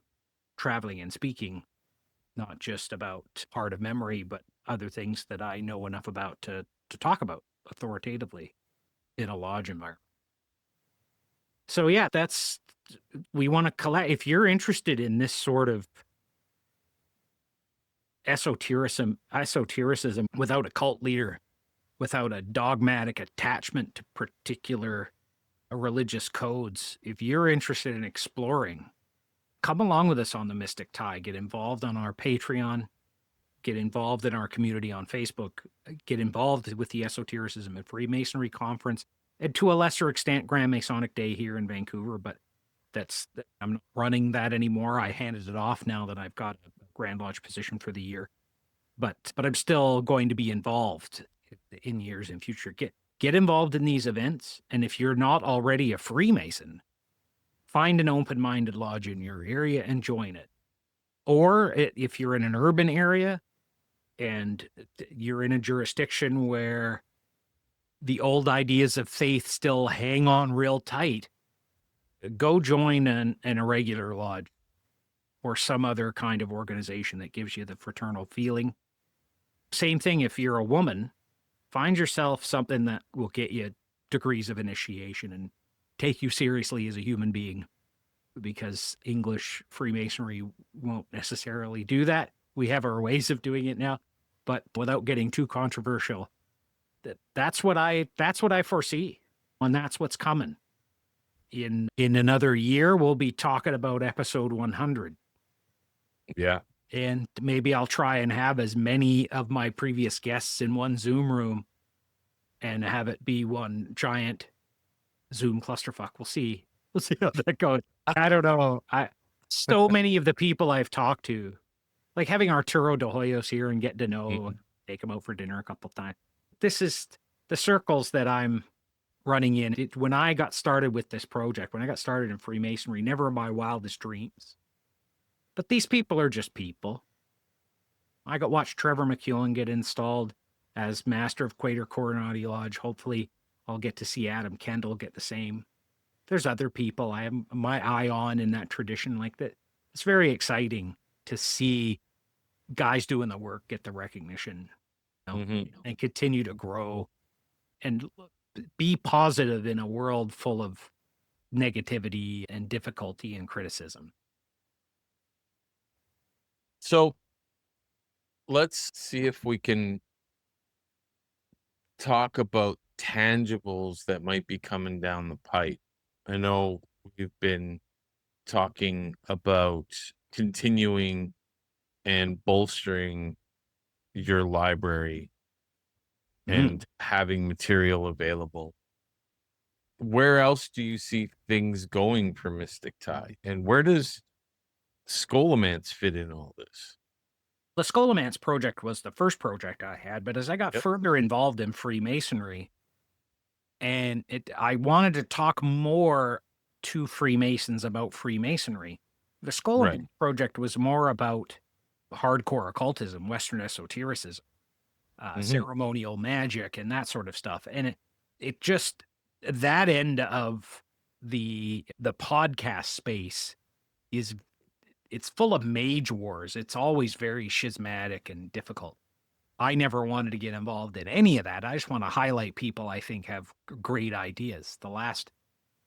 traveling and speaking, not just about Heart of Memory, but other things that I know enough about to talk about authoritatively in a lodge environment. So yeah, we want to collect. If you're interested in this sort of esotericism without a cult leader, without a dogmatic attachment to particular religious codes, if you're interested in exploring, come along with us on the Mystic Tye. Get involved on our Patreon, get involved in our community on Facebook, get involved with the Esotericism and Freemasonry Conference, and to a lesser extent, Grand Masonic Day here in Vancouver, but I'm not running that anymore. I handed it off now that I've got a Grand Lodge position for the year. But I'm still going to be involved in years in future. Get involved in these events, and if you're not already a Freemason, find an open-minded lodge in your area and join it. Or if you're in an urban area and you're in a jurisdiction where the old ideas of faith still hang on real tight, go join an irregular lodge or some other kind of organization that gives you the fraternal feeling. Same thing if you're a woman, find yourself something that will get you degrees of initiation and take you seriously as a human being, because English Freemasonry won't necessarily do that. We have our ways of doing it now, but without getting too controversial, that's what I foresee, and that's what's coming. In another year, we'll be talking about episode 100. Yeah. And maybe I'll try and have as many of my previous guests in one Zoom room and have it be one giant Zoom clusterfuck. We'll see. We'll see how that goes. I don't know. So many of the people I've talked to, like having Arturo de Hoyos here and get to know, and take him out for dinner a couple of times. This is the circles that I'm running in. When I got started with this project, when I got started in Freemasonry, never in my wildest dreams. But these people are just people. I got watched Trevor McEwen get installed as master of Duke of Connaught Lodge. Hopefully I'll get to see Adam Kendall get the same. There's other people I have my eye on in that tradition like that. It's very exciting to see guys doing the work get the recognition, and continue to grow and be positive in a world full of negativity and difficulty and criticism. So let's see if we can talk about tangibles that might be coming down the pipe. I know we've been talking about continuing and bolstering your library and having material available. Where else do you see things going for Mystic Tye? And where does Scholomance fit in all this? The Scholomance project was the first project I had, but as I got further involved in Freemasonry, and I wanted to talk more to Freemasons about Freemasonry. The Scholomance project was more about hardcore occultism, Western esotericism, ceremonial magic, and that sort of stuff. And it just, that end of the podcast space it's full of mage wars. It's always very schismatic and difficult. I never wanted to get involved in any of that. I just want to highlight people I think have great ideas. The last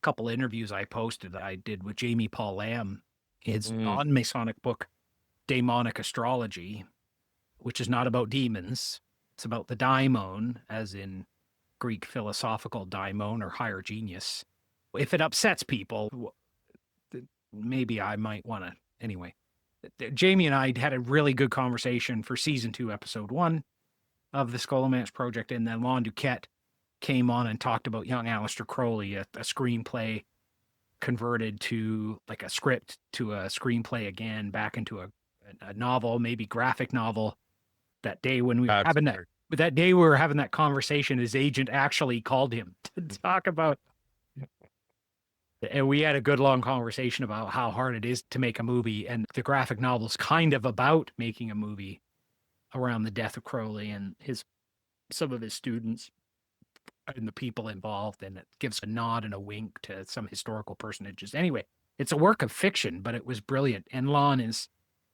couple interviews I posted, I did with Jamie Paul Lamb, his non-Masonic book, Daemonic Astrology, which is not about demons. It's about the daimon, as in Greek philosophical daimon or higher genius. If it upsets people, maybe I might want to. Anyway, Jamie and I had a really good conversation for season 2, episode 1 of the Scholomance project. And then Lon DuQuette came on and talked about young Aleister Crowley, a screenplay converted to like a script to a screenplay again, back into a novel, maybe graphic novel. That day when we were having that conversation, his agent actually called him to talk about. And we had a good long conversation about how hard it is to make a movie. And the graphic novel is kind of about making a movie around the death of Crowley and some of his students and the people involved. And it gives a nod and a wink to some historical personages. Anyway, it's a work of fiction, but it was brilliant. And Lon is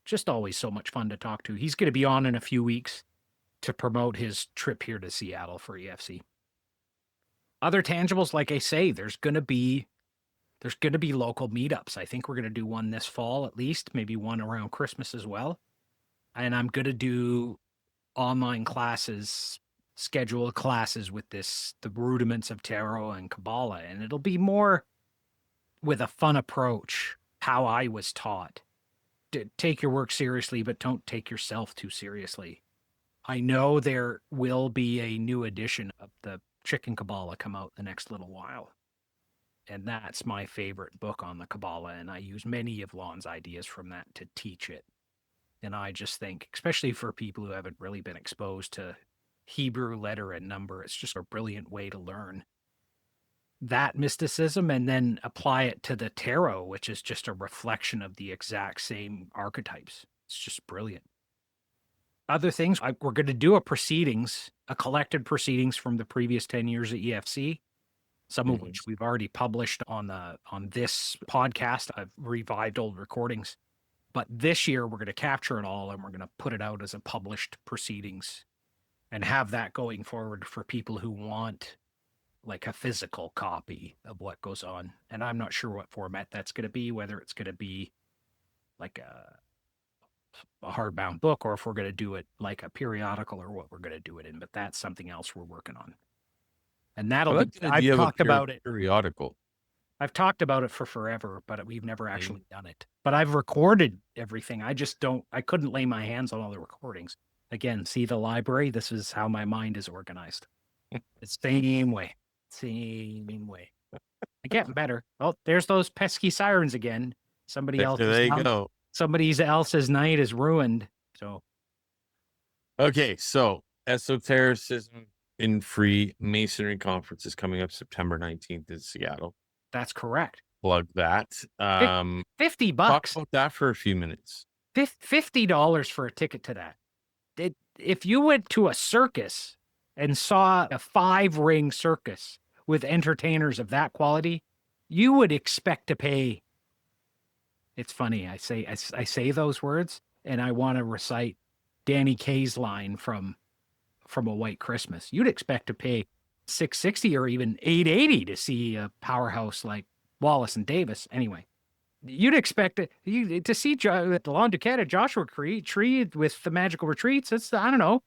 just always so much fun to talk to. He's going to be on in a few weeks to promote his trip here to Seattle for EFC. Other tangibles, like I say, there's going to be local meetups. I think we're going to do one this fall, at least, maybe one around Christmas as well. And I'm going to do online classes, schedule classes with the rudiments of tarot and Kabbalah. And it'll be more with a fun approach, how I was taught. Take your work seriously, but don't take yourself too seriously. I know there will be a new edition of the Chicken Kabbalah come out the next little while. And that's my favorite book on the Kabbalah. And I use many of Lon's ideas from that to teach it. And I just think, especially for people who haven't really been exposed to Hebrew letter and number, it's just a brilliant way to learn that mysticism and then apply it to the tarot, which is just a reflection of the exact same archetypes. It's just brilliant. Other things, we're going to do a collected proceedings from the previous 10 years at EFC. Some of which we've already published on this podcast. I've revived old recordings. But this year, we're going to capture it all and we're going to put it out as a published proceedings and have that going forward for people who want like a physical copy of what goes on. And I'm not sure what format that's going to be, whether it's going to be like a hardbound book or if we're going to do it like a periodical or what we're going to do it in. But that's something else we're working on. And I've talked about it. Periodical. I've talked about it for forever, but we've never actually done it. But I've recorded everything. I couldn't lay my hands on all the recordings. Again, see the library? This is how my mind is organized. It's same way. Same way. I'm getting better. Oh, there's those pesky sirens again. Somebody else's night is ruined. So Okay, so Esotericism in Freemasonry Conference is coming up September 19th in Seattle. that's correct. Plug that. $50. Talk about that for a few minutes. $50 for a ticket to that. If you went to a circus and saw a 5-ring circus with entertainers of that quality, you would expect to pay. It's funny. I say those words and I want to recite Danny Kaye's line from A White Christmas. You'd expect to pay $660 or even $880 to see a powerhouse like Wallace and Davis. Anyway, you'd expect to see Lon DuQuette at Joshua Tree with the Magical Retreats. It's, I don't know,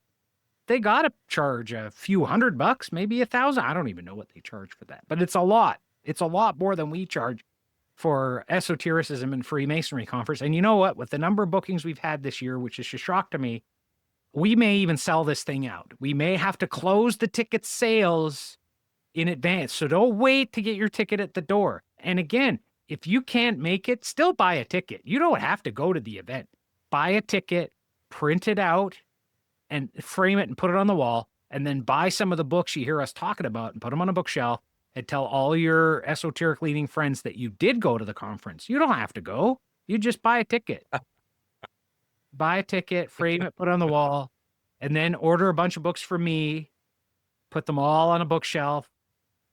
they got to charge a few $100, maybe $1,000. I don't even know what they charge for that, but it's a lot. It's a lot more than we charge for Esotericism and Freemasonry Conference. And you know what? With the number of bookings we've had this year, which is a shock to me, we may even sell this thing out. We may have to close the ticket sales in advance. So don't wait to get your ticket at the door. And again, if you can't make it, still buy a ticket. You don't have to go to the event. Buy a ticket, print it out, and frame it and put it on the wall. And then buy some of the books you hear us talking about and put them on a bookshelf and tell all your esoteric leading friends that you did go to the conference. You don't have to go. You just buy a ticket. Buy a ticket, frame it, put it on the wall, and then order a bunch of books from me, put them all on a bookshelf,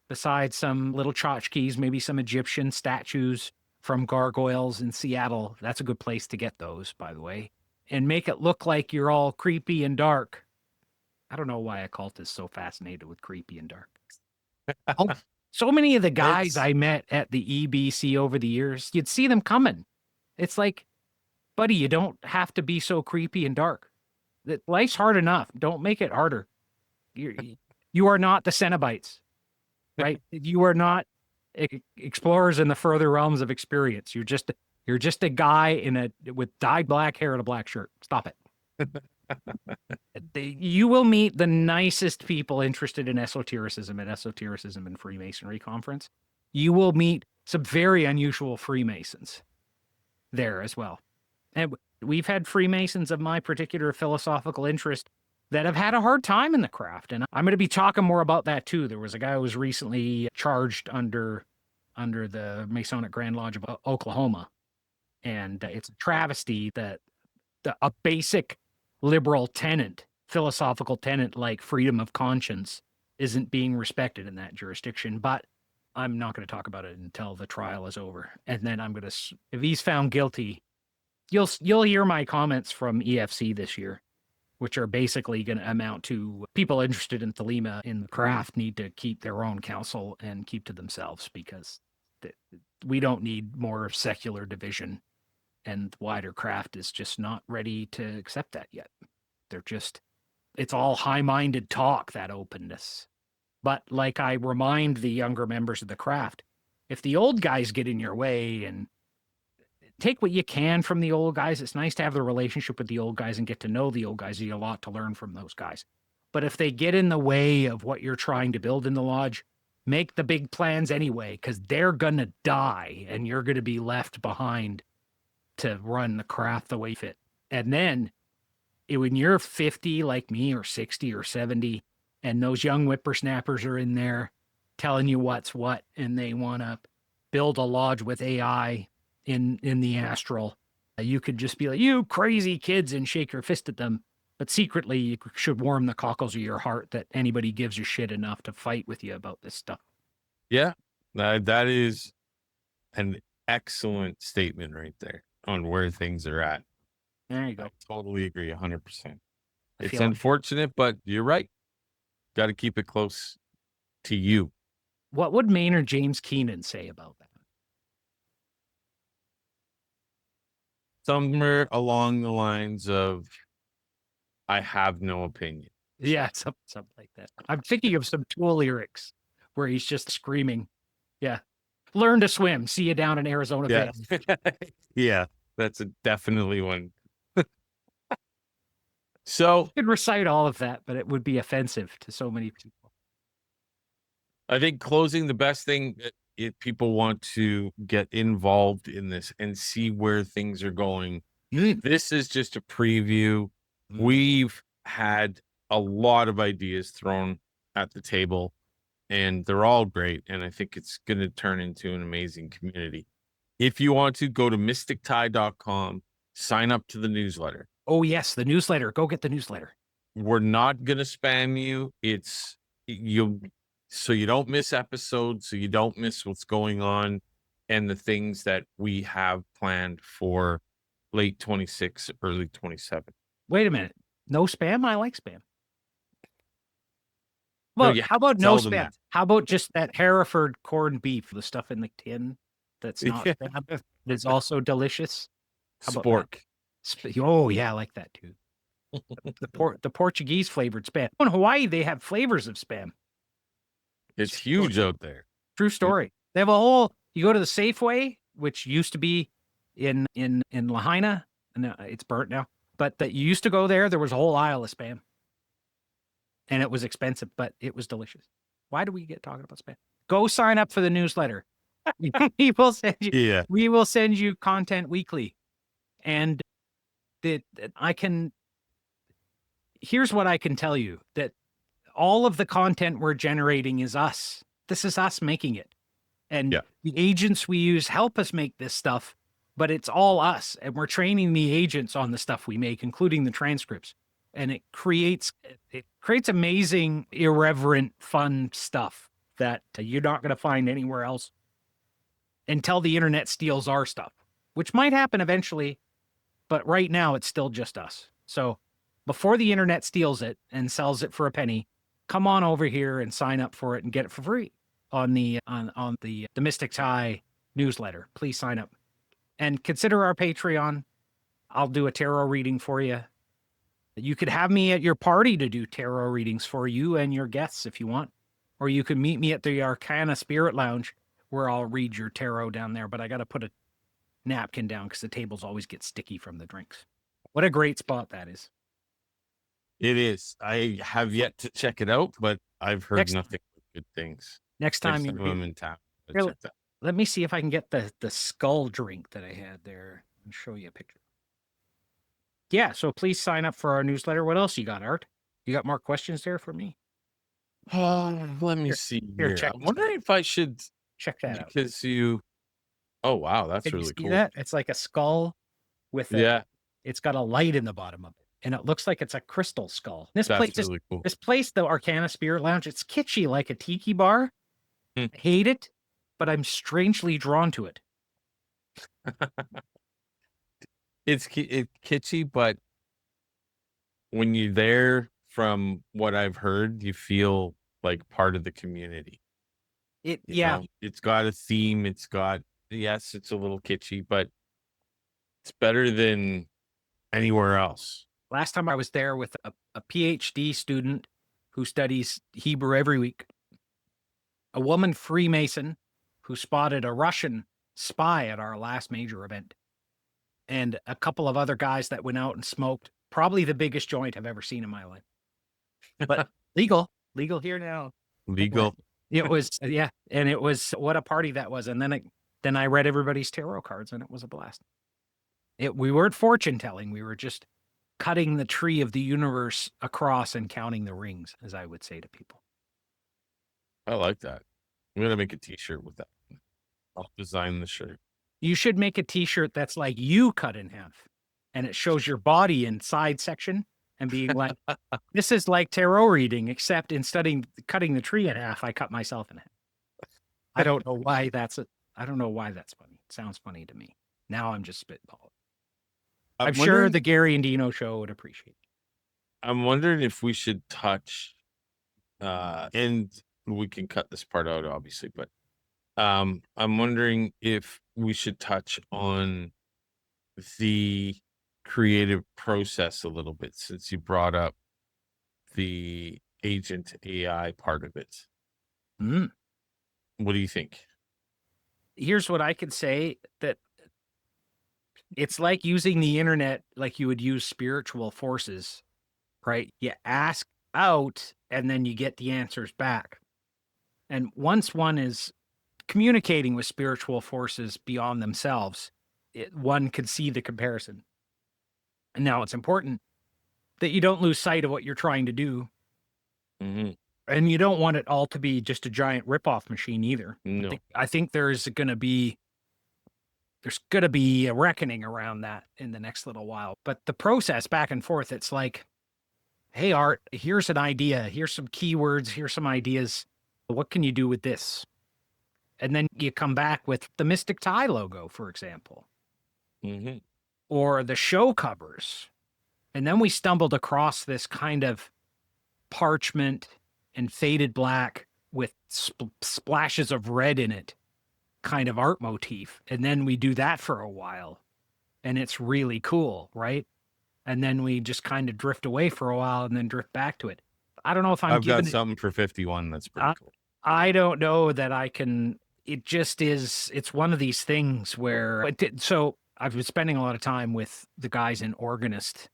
besides some little tchotchkes, maybe some Egyptian statues from gargoyles in Seattle. That's a good place to get those, by the way. And make it look like you're all creepy and dark. I don't know why a cult is so fascinated with creepy and dark. So many of the guys I met at the EBC over the years, you'd see them coming. It's like, buddy, you don't have to be so creepy and dark. Life's hard enough. Don't make it harder. You are not the Cenobites, right? You are not explorers in the further realms of experience. You're just a guy with dyed black hair and a black shirt. Stop it. You will meet the nicest people interested in esotericism at Esotericism and Freemasonry Conference. You will meet some very unusual Freemasons there as well. And we've had Freemasons of my particular philosophical interest that have had a hard time in the craft. And I'm going to be talking more about that too. There was a guy who was recently charged under the Masonic Grand Lodge of Oklahoma. And it's a travesty that a basic liberal tenet, philosophical tenet like freedom of conscience isn't being respected in that jurisdiction. But I'm not going to talk about it until the trial is over. And then if he's found guilty, you'll hear my comments from EFC this year, which are basically going to amount to people interested in Thelema in the craft need to keep their own counsel and keep to themselves, because we don't need more secular division, and the wider craft is just not ready to accept that yet. It's all high-minded talk, that openness. But like I remind the younger members of the craft, if the old guys get in your way, and take what you can from the old guys, it's nice to have the relationship with the old guys and get to know the old guys. You get a lot to learn from those guys. But if they get in the way of what you're trying to build in the lodge, make the big plans anyway, because they're going to die and you're going to be left behind to run the craft the way you fit. And then when you're 50 like me, or 60 or 70, and those young whippersnappers are in there telling you what's what, and they want to build a lodge with AI in the astral, you could just be like, you crazy kids, and shake your fist at them. But secretly, you should warm the cockles of your heart that anybody gives a shit enough to fight with you about this stuff. Yeah, that is an excellent statement right there on where things are at. There you go. I totally agree 100%. It's like unfortunate, but you're right. Got to keep it close to you. What would Maynard James Keenan say about that? Somewhere along the lines of, I have no opinion. Yeah, something like that. I'm thinking of some Tool lyrics where he's just screaming. Yeah. Learn to swim. See you down in Arizona Yeah. Bay. Yeah, that's definitely one. So I could recite all of that, but it would be offensive to so many people. I think closing, the best thing, if people want to get involved in this and see where things are going, this is just a preview. We've had a lot of ideas thrown at the table, and they're all great. And I think it's going to turn into an amazing community. If you want to, go to mystictye.com, sign up to the newsletter. Oh, yes, the newsletter. Go get the newsletter. We're not going to spam you. So you don't miss episodes, so you don't miss what's going on and the things that we have planned for late 26, early 27. Wait a minute. No spam? I like spam. No, Well, you how about no tell them spam? that. How about just that Hereford corned beef, the stuff in the tin that's not spam, that's also delicious? How about that? Spork. Oh, yeah, I like that too. The Portuguese flavored spam. In Hawaii, they have flavors of spam. It's huge out there. True story. They have a whole. You go to the Safeway, which used to be in Lahaina, and it's burnt now. But that you used to go there. There was a whole aisle of spam, and it was expensive, but it was delicious. Why do we get talking about spam? Go sign up for the newsletter. We will send you. Yeah. We will send you content weekly, and that I can. Here's what I can tell you: that all of the content we're generating is us. This is us making it. And the agents we use help us make this stuff, but it's all us. And we're training the agents on the stuff we make, including the transcripts. And it creates amazing, irreverent, fun stuff that you're not going to find anywhere else until the internet steals our stuff, which might happen eventually. But right now, it's still just us. So before the internet steals it and sells it for a penny, come on over here and sign up for it and get it for free on the Mystic Tye newsletter. Please sign up and consider our Patreon. I'll do a tarot reading for you. You could have me at your party to do tarot readings for you and your guests if you want, or you could meet me at the Arcana Spirit Lounge where I'll read your tarot down there. But I got to put a napkin down because the tables always get sticky from the drinks. What a great spot that is. It is. I have yet to check it out, but I've heard nothing but good things. Next time I'm in town. Here, let me see if I can get the skull drink that I had there and show you a picture. Yeah, so please sign up for our newsletter. What else you got, Art? You got more questions there for me? Let me see here. I'm wondering if I should check that out. Because oh, wow, that's Can really you see cool. That? It's like a skull with it's got a light in the bottom of it. And it looks like it's a crystal skull. That's really cool. This place, the Arcana Spirit Lounge, it's kitschy like a tiki bar. I hate it, but I'm strangely drawn to it. It's kitschy, but when you're there, from what I've heard, you feel like part of the community. It's got a theme. It's got, yes, it's a little kitschy, but it's better than anywhere else. Last time I was there with a PhD student who studies Hebrew every week, a woman Freemason who spotted a Russian spy at our last major event, and a couple of other guys that went out and smoked probably the biggest joint I've ever seen in my life. But legal here now. Legal. It was, and it was, what a party that was. And then I read everybody's tarot cards, and it was a blast. We weren't fortune telling. We were just cutting the tree of the universe across and counting the rings, as I would say to people. I like that. I'm going to make a t-shirt with that. I'll design the shirt. You should make a t-shirt that's like you cut in half, and it shows your body in side section and being like, this is like tarot reading, except instead of cutting the tree in half, I cut myself in half. I don't know why that's funny. It sounds funny to me. Now I'm just spitballing. I'm sure the Gary and Dino show would appreciate it. I'm wondering if we should touch, and we can cut this part out, obviously, but I'm wondering if we should touch on the creative process a little bit, since you brought up the agent AI part of it. What do you think? here's what I could say, that it's like using the internet like you would use spiritual forces, right? You ask out and then you get the answers back. And once one is communicating with spiritual forces beyond themselves, one can see the comparison. And now it's important that you don't lose sight of what you're trying to do. Mm-hmm. And you don't want it all to be just a giant ripoff machine either. No. I think there's going to be a reckoning around that in the next little while. But the process back and forth, it's like, hey, Art, here's an idea. Here's some keywords. Here's some ideas. What can you do with this? And then you come back with the Mystic Tye logo, for example, Mm-hmm. or the show covers. And then we stumbled across this kind of parchment and faded black with splashes of red in it kind of art motif. And then we do that for a while and it's really cool, right? And then we just kind of drift away for a while and then drift back to it. I don't know if I've got something for 51 that's pretty cool. I don't know that I can. It just is. It's one of these things where. So I've been spending a lot of time with the guys in Organist,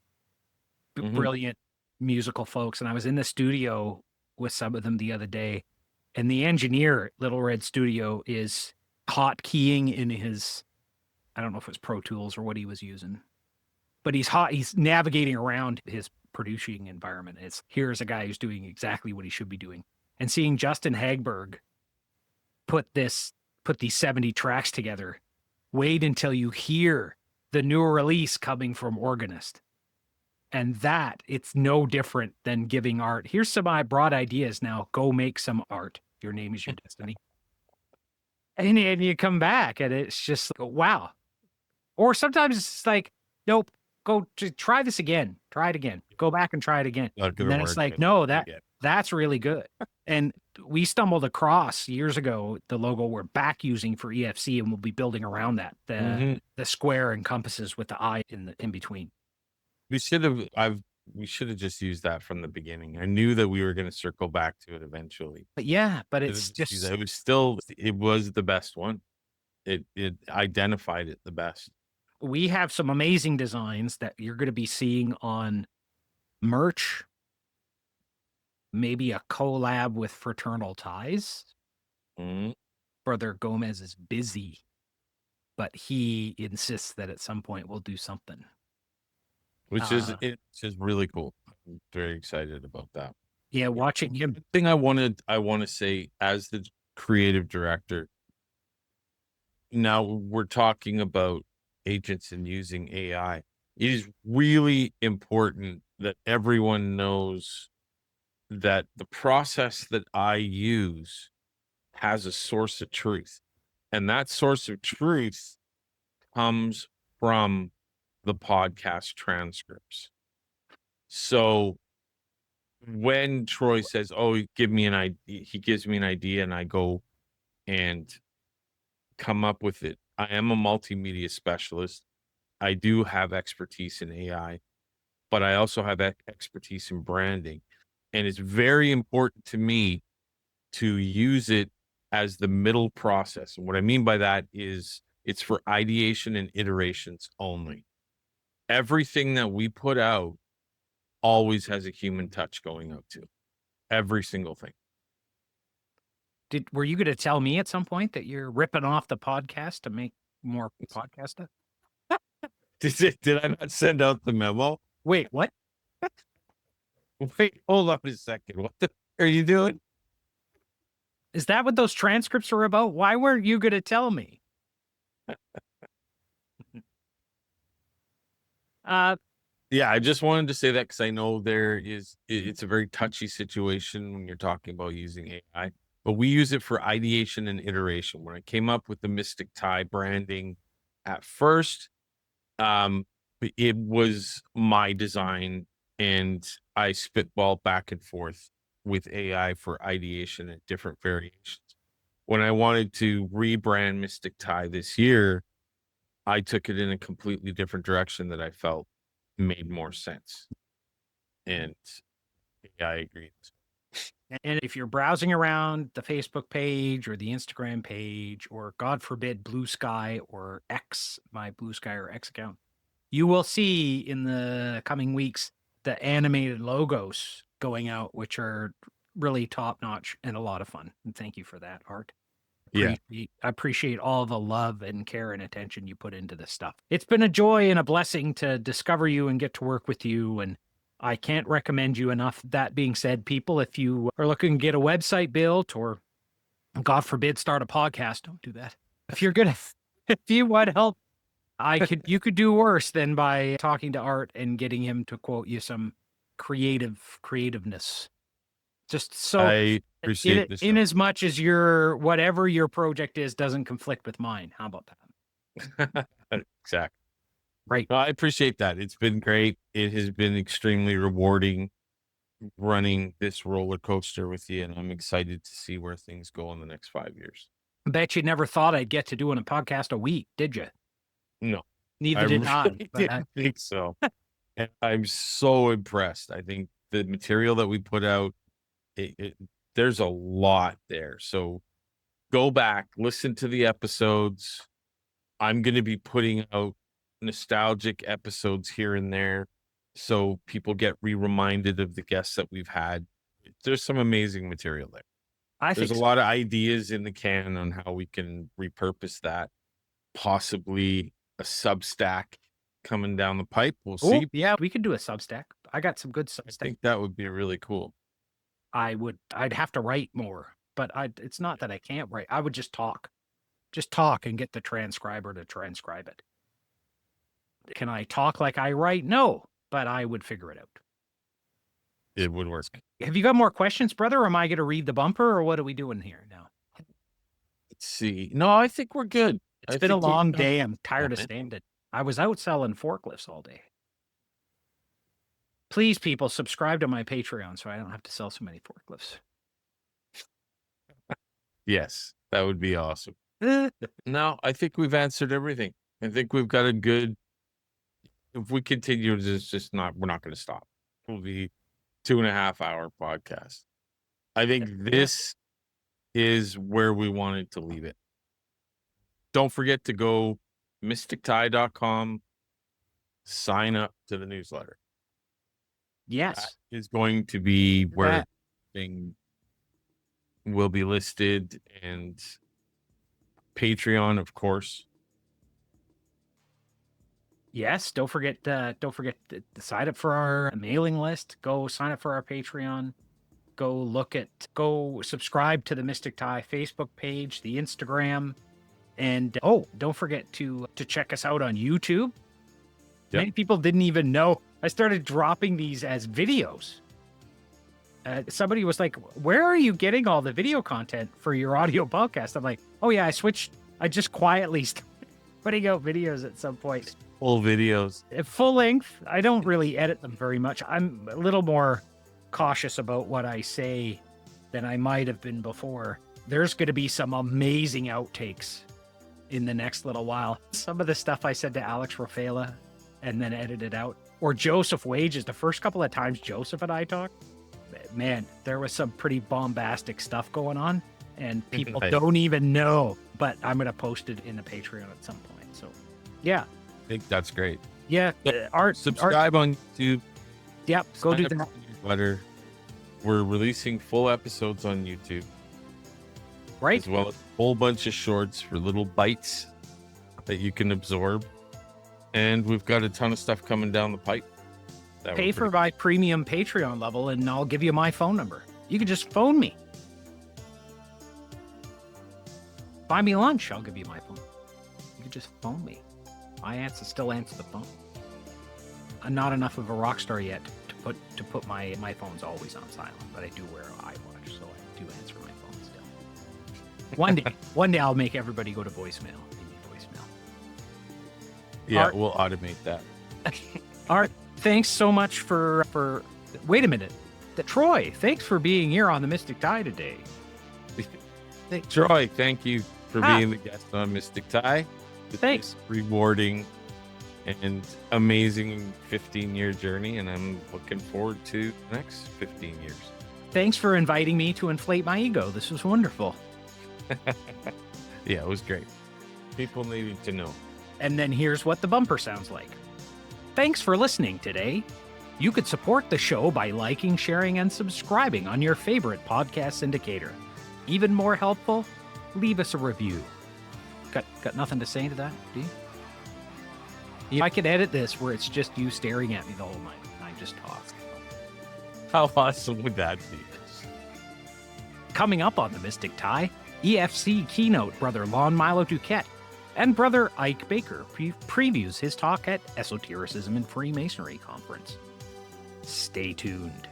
brilliant musical folks, and I was in the studio with some of them the other day, and the engineer at Little Red Studio is hotkeying in his. I don't know if it's Pro Tools or what he was using, but he's navigating around his producing environment. Here's a guy who's doing exactly what he should be doing. And seeing Justin Hagberg put these 70 tracks together, wait until you hear the new release coming from Organist. And that, it's no different than giving Art. Here's some broad ideas. Now go make some art. Your name is your destiny. And you come back and it's just like, wow. Or sometimes it's like, nope, go try this again. Try it again. Go back and try it again. And then it's like, no, that's really good. And we stumbled across years ago the logo we're back using for EFC, and we'll be building around that. The square encompasses with the eye in between. We should have just used that from the beginning. I knew that we were going to circle back to it eventually. But yeah, but it's just it was the best one. It identified it the best. We have some amazing designs that you're going to be seeing on merch. Maybe a collab with Fraternal Ties. Brother Gomez is busy, but he insists that at some point we'll do something. It's just really cool. I'm very excited about that. Yeah, watching him. The thing I want to say as the creative director, now we're talking about agents and using AI. It is really important that everyone knows that the process that I use has a source of truth. And that source of truth comes from the podcast transcripts. So when Troy says, oh, give me an idea, he gives me an idea and I go and come up with it. I am a multimedia specialist. I do have expertise in AI, but I also have expertise in branding. And it's very important to me to use it as the middle process. And what I mean by that is it's for ideation and iterations only. Everything that we put out always has a human touch going out to every single thing. Were you going to tell me at some point that you're ripping off the podcast to make more podcast stuff? Did I not send out the memo? Wait, what? Wait, hold on a second. What the are you doing? Is that what those transcripts are about? Why weren't you going to tell me? Yeah, I just wanted to say that because I know it's a very touchy situation when you're talking about using AI, but we use it for ideation and iteration. When I came up with the Mystic Tye branding at first, it was my design and I spitball back and forth with AI for ideation and different variations. When I wanted to rebrand Mystic Tye this year, I took it in a completely different direction that I felt made more sense. And AI agreed. And if you're browsing around the Facebook page or the Instagram page, or God forbid, Blue Sky or X, my Blue Sky or X account, you will see in the coming weeks the animated logos going out, which are really top notch and a lot of fun. And thank you for that, Art. Yeah. I appreciate all the love and care and attention you put into this stuff. It's been a joy and a blessing to discover you and get to work with you. And I can't recommend you enough. That being said, people, if you are looking to get a website built or, God forbid, start a podcast, don't do that. If you're gonna, if you want help, you could do worse than by talking to Art and getting him to quote you some creativeness. Just so I appreciate this. in as much as whatever your project is doesn't conflict with mine. How about that? Exactly. Right. No, I appreciate that. It's been great. It has been extremely rewarding running this roller coaster with you, and I'm excited to see where things go in the next 5 years. I bet you never thought I'd get to doing a podcast a week, did you? No, Neither I did I. really But didn't think so. And I'm so impressed. I think the material that we put out, there's a lot there. So go back, listen to the episodes. I'm going to be putting out nostalgic episodes here and there so people get reminded of the guests that we've had. There's some amazing material there. There's a lot of ideas in the can on how we can repurpose that. Possibly a Substack coming down the pipe. We'll see. Yeah, we could do a Substack. I got some good I Substack. think that would be really cool. I'd have to write more, but it's not that I can't write. I would just talk and get the transcriber to transcribe it. Can I talk like I write? No, but I would figure it out. It would work. Have you got more questions, brother? Or am I going to read the bumper, or what are we doing here now? Let's see. No, I think we're good. It's been a long day. I'm tired of standing. I was out selling forklifts all day. Please, people, subscribe to my Patreon so I don't have to sell so many forklifts. Yes, that would be awesome. No, I think we've answered everything. I think we've got a good. If we continue, we're not going to stop. It'll be 2.5 hour podcast. I think this is where we wanted to leave it. Don't forget to go mystictye.com, sign up to the newsletter. Yes. That is going to be where everything will be listed, and Patreon, of course. Yes, don't forget to sign up for our mailing list. Go sign up for our Patreon. Go subscribe to the Mystic Tye Facebook page, the Instagram, and don't forget to check us out on YouTube. Yep. Many people didn't even know I started dropping these as videos. Somebody was like, "Where are you getting all the video content for your audio podcast?" I'm like, "Oh yeah, I just quietly started putting out videos at some point." Full videos. Full length. I don't really edit them very much. I'm a little more cautious about what I say than I might have been before. There's going to be some amazing outtakes in the next little while. Some of the stuff I said to Alex Raffaela and then edited out. Or Josef Wäges. The first couple of times Joseph and I talked, man, there was some pretty bombastic stuff going on. And people don't even know. But I'm going to post it in the Patreon at some point. So, yeah. I think that's great. Yeah. Subscribe on YouTube. Yep. Go do that. Newsletter. We're releasing full episodes on YouTube. Right. As well as a whole bunch of shorts for little bites that you can absorb. And we've got a ton of stuff coming down the pipe. Pay for my premium Patreon level and I'll give you my phone number. You can just phone me. Buy me lunch, I'll give you my phone. You can just phone me. I still answer the phone. I'm not enough of a rock star yet to put my phone's always on silent, but I do wear an iWatch, so I do answer my phone still. One day I'll make everybody go to voicemail. Give me voicemail. Yeah, Art, we'll automate that. Art, thanks so much for wait a minute. Troy, thanks for being here on the Mystic Tye today. Troy, thank you for being the guest on Mystic Tye. Thanks. Rewarding and amazing 15-year journey, and I'm looking forward to the next 15 years. Thanks for inviting me to inflate my ego. This was wonderful. Yeah, it was great. People needed to know. And then here's what the bumper sounds like. Thanks for listening today. You could support the show by liking, sharing, and subscribing on your favorite podcast indicator. Even more helpful, leave us a review. Got nothing to say to that, do you? Yeah, I could edit this where it's just you staring at me the whole night and I just talk. How awesome would that be? Coming up on the Mystic Tye, EFC keynote Brother Lon Milo DuQuette and Brother Ike Baker previews his talk at Esotericism and Freemasonry Conference. Stay tuned.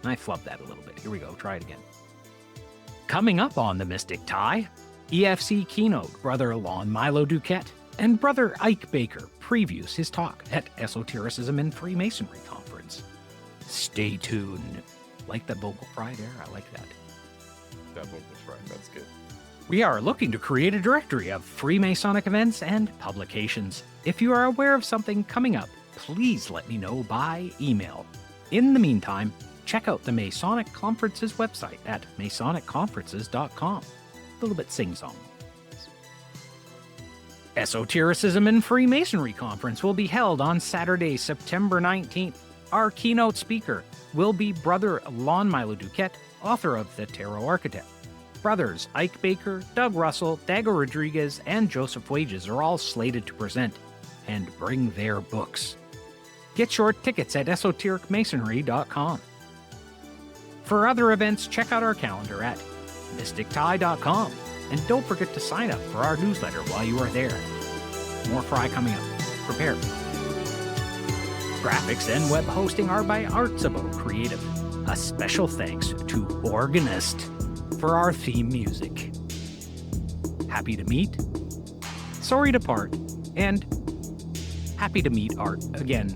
I flubbed that a little bit. Here we go. Try it again. Coming up on the Mystic Tye, EFC keynote Brother Lon Milo DuQuette and Brother Ike Baker previews his talk at Esotericism and Freemasonry Conference. Stay tuned. Like that vocal fry there? I like that. That one was right. That's good. We are looking to create a directory of Freemasonic events and publications. If you are aware of something coming up, please let me know by email. In the meantime, check out the Masonic Conference's website at masonicconferences.com. A little bit sing-song. Esotericism and Freemasonry Conference will be held on Saturday, September 19th. Our keynote speaker will be Brother Lon Milo DuQuette, author of The Tarot Architect. Brothers Ike Baker, Doug Russell, Dago Rodriguez, and Josef Wäges are all slated to present and bring their books. Get your tickets at esotericmasonry.com. For other events, check out our calendar at mystictye.com. And don't forget to sign up for our newsletter while you are there. More fry coming up. Prepare. Graphics and web hosting are by Szabo Creative. A special thanks to Organist for our theme music. Happy to meet, sorry to part, and happy to meet Art again